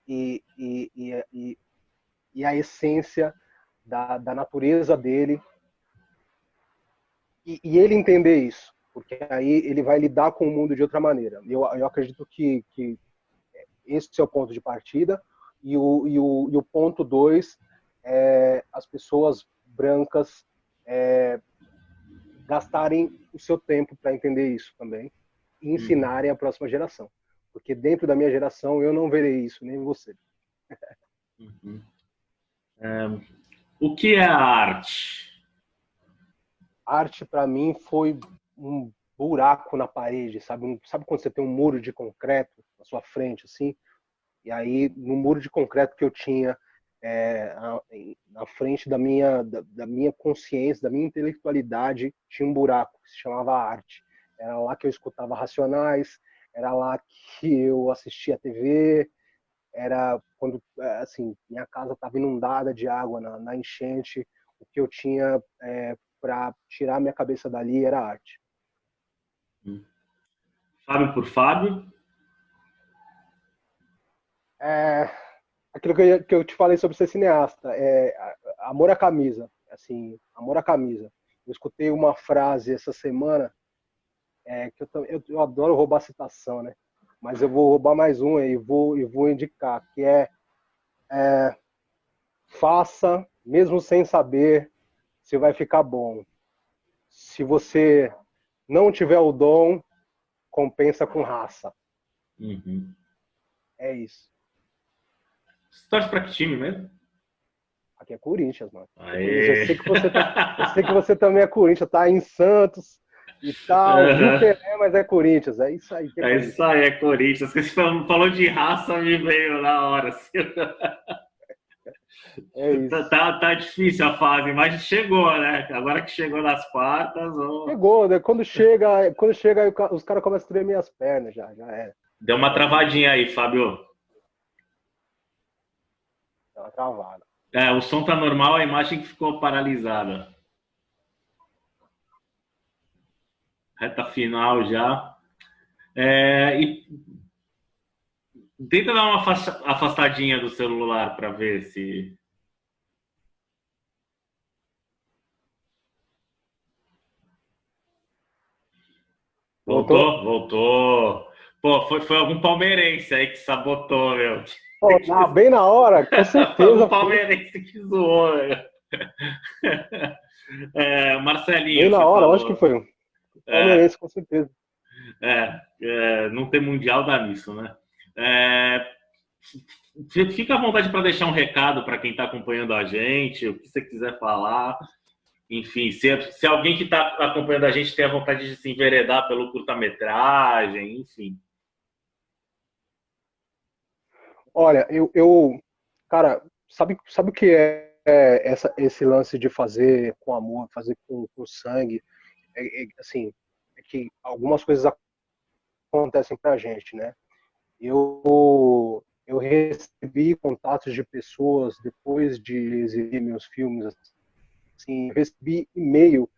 e a essência da natureza dele e ele entender isso, porque aí ele vai lidar com o mundo de outra maneira. Eu acredito que esse é o ponto de partida e o ponto 2 é as pessoas brancas gastarem o seu tempo para entender isso também e ensinarem a próxima geração, porque dentro da minha geração eu não verei isso, nem você. Uhum. O que é a arte? Arte, para mim, foi um buraco na parede, sabe? Sabe quando você tem um muro de concreto na sua frente, assim? E aí, no muro de concreto que eu tinha na frente da minha consciência, da minha intelectualidade, tinha um buraco que se chamava arte. Era lá que eu escutava Racionais, era lá que eu assistia TV, era quando, assim, minha casa estava inundada de água na enchente, o que eu tinha para tirar minha cabeça dali era arte. Fábio por Fábio? É, aquilo que eu te falei sobre ser cineasta, amor à camisa, assim, amor à camisa. Eu escutei uma frase essa semana, que eu adoro roubar citação, né? Mas eu vou roubar mais uma e vou indicar, que faça, mesmo sem saber se vai ficar bom. Se você não tiver o dom, compensa com raça. Uhum. É isso. Você torce para que time mesmo? Aqui é Corinthians, mano. Aê. Eu sei que você também é Corinthians, tá em Santos e tal, viu Pelé, mas é Corinthians. É isso aí que é Corinthians. Isso aí, é Corinthians. Você falou de raça, me veio na hora. Assim. É isso. Tá difícil a fase, mas chegou, né? Agora que chegou nas quartas. Chegou, né? Quando chega aí os caras começam a tremer as pernas, já é. Deu uma travadinha aí, Fábio. Dá uma travada. O som tá normal, a imagem ficou paralisada. Reta final já. E tenta dar uma afastadinha do celular para ver se. Voltou. Pô, foi algum palmeirense aí que sabotou, meu. Bem na hora, com certeza. O palmeirense que zoou, Marcelinho. Bem na hora, falou. acho que foi. Palmeirense, com certeza. Não ter mundial dá nisso, né? Fica à vontade para deixar um recado para quem está acompanhando a gente, o que você quiser falar. Enfim, se alguém que está acompanhando a gente tem a vontade de se enveredar pelo curta-metragem, enfim. Olha, cara, sabe o que esse lance de fazer com amor, fazer com sangue? Assim, é que algumas coisas acontecem pra gente, né? Eu recebi contatos de pessoas depois de exibir meus filmes, assim, recebi e-mail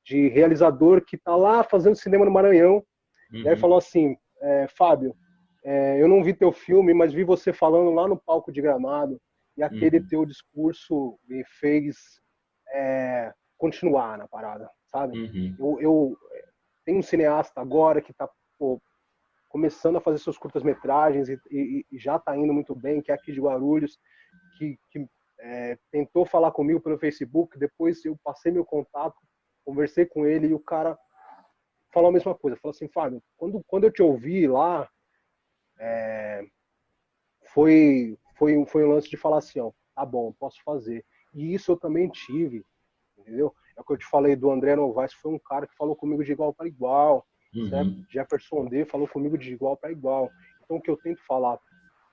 de realizador que tá lá fazendo cinema no Maranhão, Uhum. E aí falou assim, Fábio, eu não vi teu filme, mas vi você falando lá no palco de Gramado, e aquele teu discurso me fez continuar na parada, sabe? Uhum. Eu tenho um cineasta agora que está começando a fazer seus curtas-metragens e já está indo muito bem, que é aqui de Guarulhos, que tentou falar comigo pelo Facebook, depois eu passei meu contato, conversei com ele e o cara falou a mesma coisa, falou assim, Fábio, quando eu te ouvi lá, foi um lance de falar assim, ó, tá bom, posso fazer. E isso eu também tive, entendeu? É o que eu te falei do André Novaes, foi um cara que falou comigo de igual para igual. Uhum. Jefferson D falou comigo de igual para igual. Então o que eu tento falar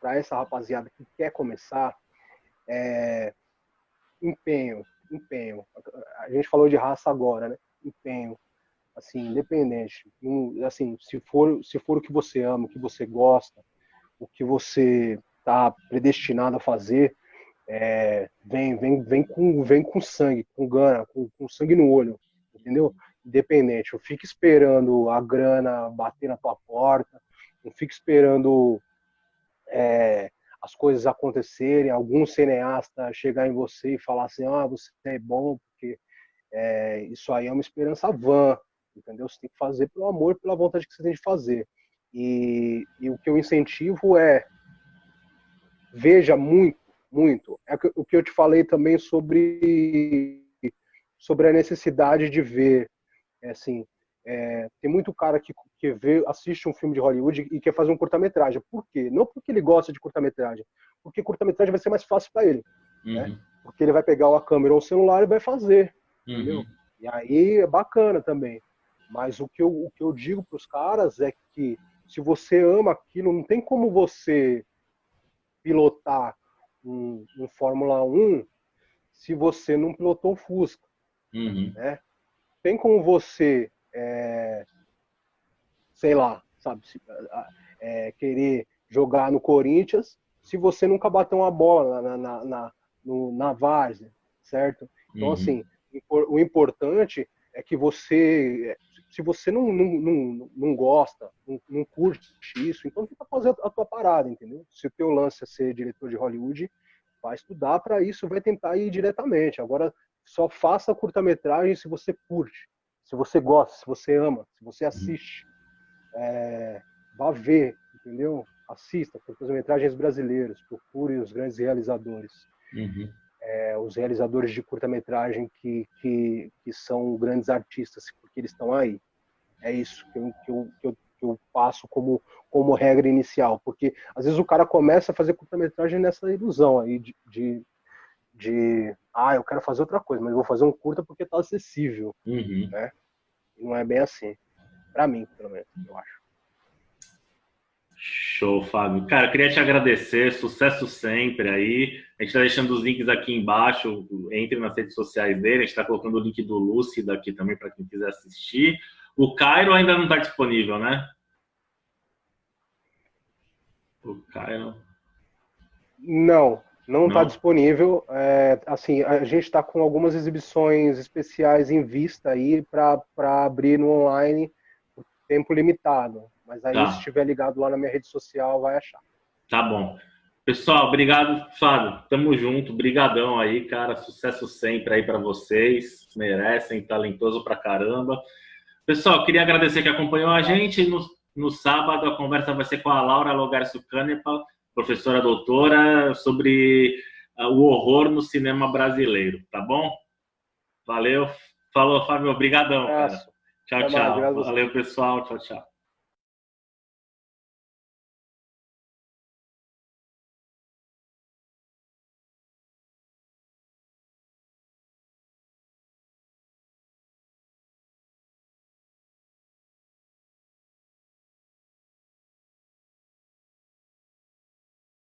para essa rapaziada que quer começar é empenho. A gente falou de raça agora, né? Empenho, assim, independente. Assim, se for o que você ama, o que você gosta, o que você está predestinado a fazer, vem com sangue, com gana, com sangue no olho, entendeu? Independente, não fique esperando a grana bater na tua porta, não fique esperando as coisas acontecerem, algum cineasta chegar em você e falar assim, você é bom, porque isso aí é uma esperança vã, entendeu? Você tem que fazer pelo amor, pela vontade que você tem de fazer. E o que eu incentivo veja muito. É o que eu te falei também sobre a necessidade de ver. Assim, Tem muito cara que assiste um filme de Hollywood e quer fazer um curta-metragem. Por quê? Não porque ele gosta de curta-metragem, porque curta-metragem vai ser mais fácil para ele, né? Porque ele vai pegar uma câmera ou um celular e vai fazer, entendeu? E aí é bacana também. Mas o que eu digo para os caras é que se você ama aquilo, não tem como você pilotar um Fórmula 1 se você não pilotou o Fusca, né? Tem como você, sei lá, sabe, querer jogar no Corinthians se você nunca bateu uma bola na várzea, certo? Então, assim, o importante é que você, se você não gosta, não curte isso, então tenta fazer a tua parada, entendeu? Se o teu lance é ser diretor de Hollywood, vai estudar para isso, vai tentar ir diretamente. Agora, só faça curta-metragem se você curte, se você gosta, se você ama, se você assiste. Vá ver, entendeu? Assista curtas-metragens brasileiros, procure os grandes realizadores. Os realizadores de curta-metragem que são grandes artistas, porque eles estão aí. É isso que eu passo como regra inicial, porque às vezes o cara começa a fazer curta-metragem nessa ilusão aí eu quero fazer outra coisa, mas eu vou fazer um curta porque tá acessível, né? E não é bem assim, para mim, pelo menos, eu acho. Show, Fábio. Cara, eu queria te agradecer, sucesso sempre aí. A gente está deixando os links aqui embaixo, entre nas redes sociais dele. A gente está colocando o link do Lúcida aqui também para quem quiser assistir. O Cairo ainda não está disponível, né? O Cairo... Não está disponível. Assim, a gente está com algumas exibições especiais em vista aí para abrir no online por tempo limitado. Mas aí, se estiver ligado lá na minha rede social, vai achar. Tá bom. Pessoal, obrigado, Fábio. Tamo junto. Brigadão aí, cara. Sucesso sempre aí para vocês. Merecem, talentoso pra caramba. Pessoal, queria agradecer que acompanhou a gente. No sábado, a conversa vai ser com a Laura Logarcio Canepa, professora doutora, sobre o horror no cinema brasileiro, tá bom? Valeu. Falou, Fábio. Obrigadão, cara. Tchau, tchau. Valeu, pessoal. Tchau, tchau.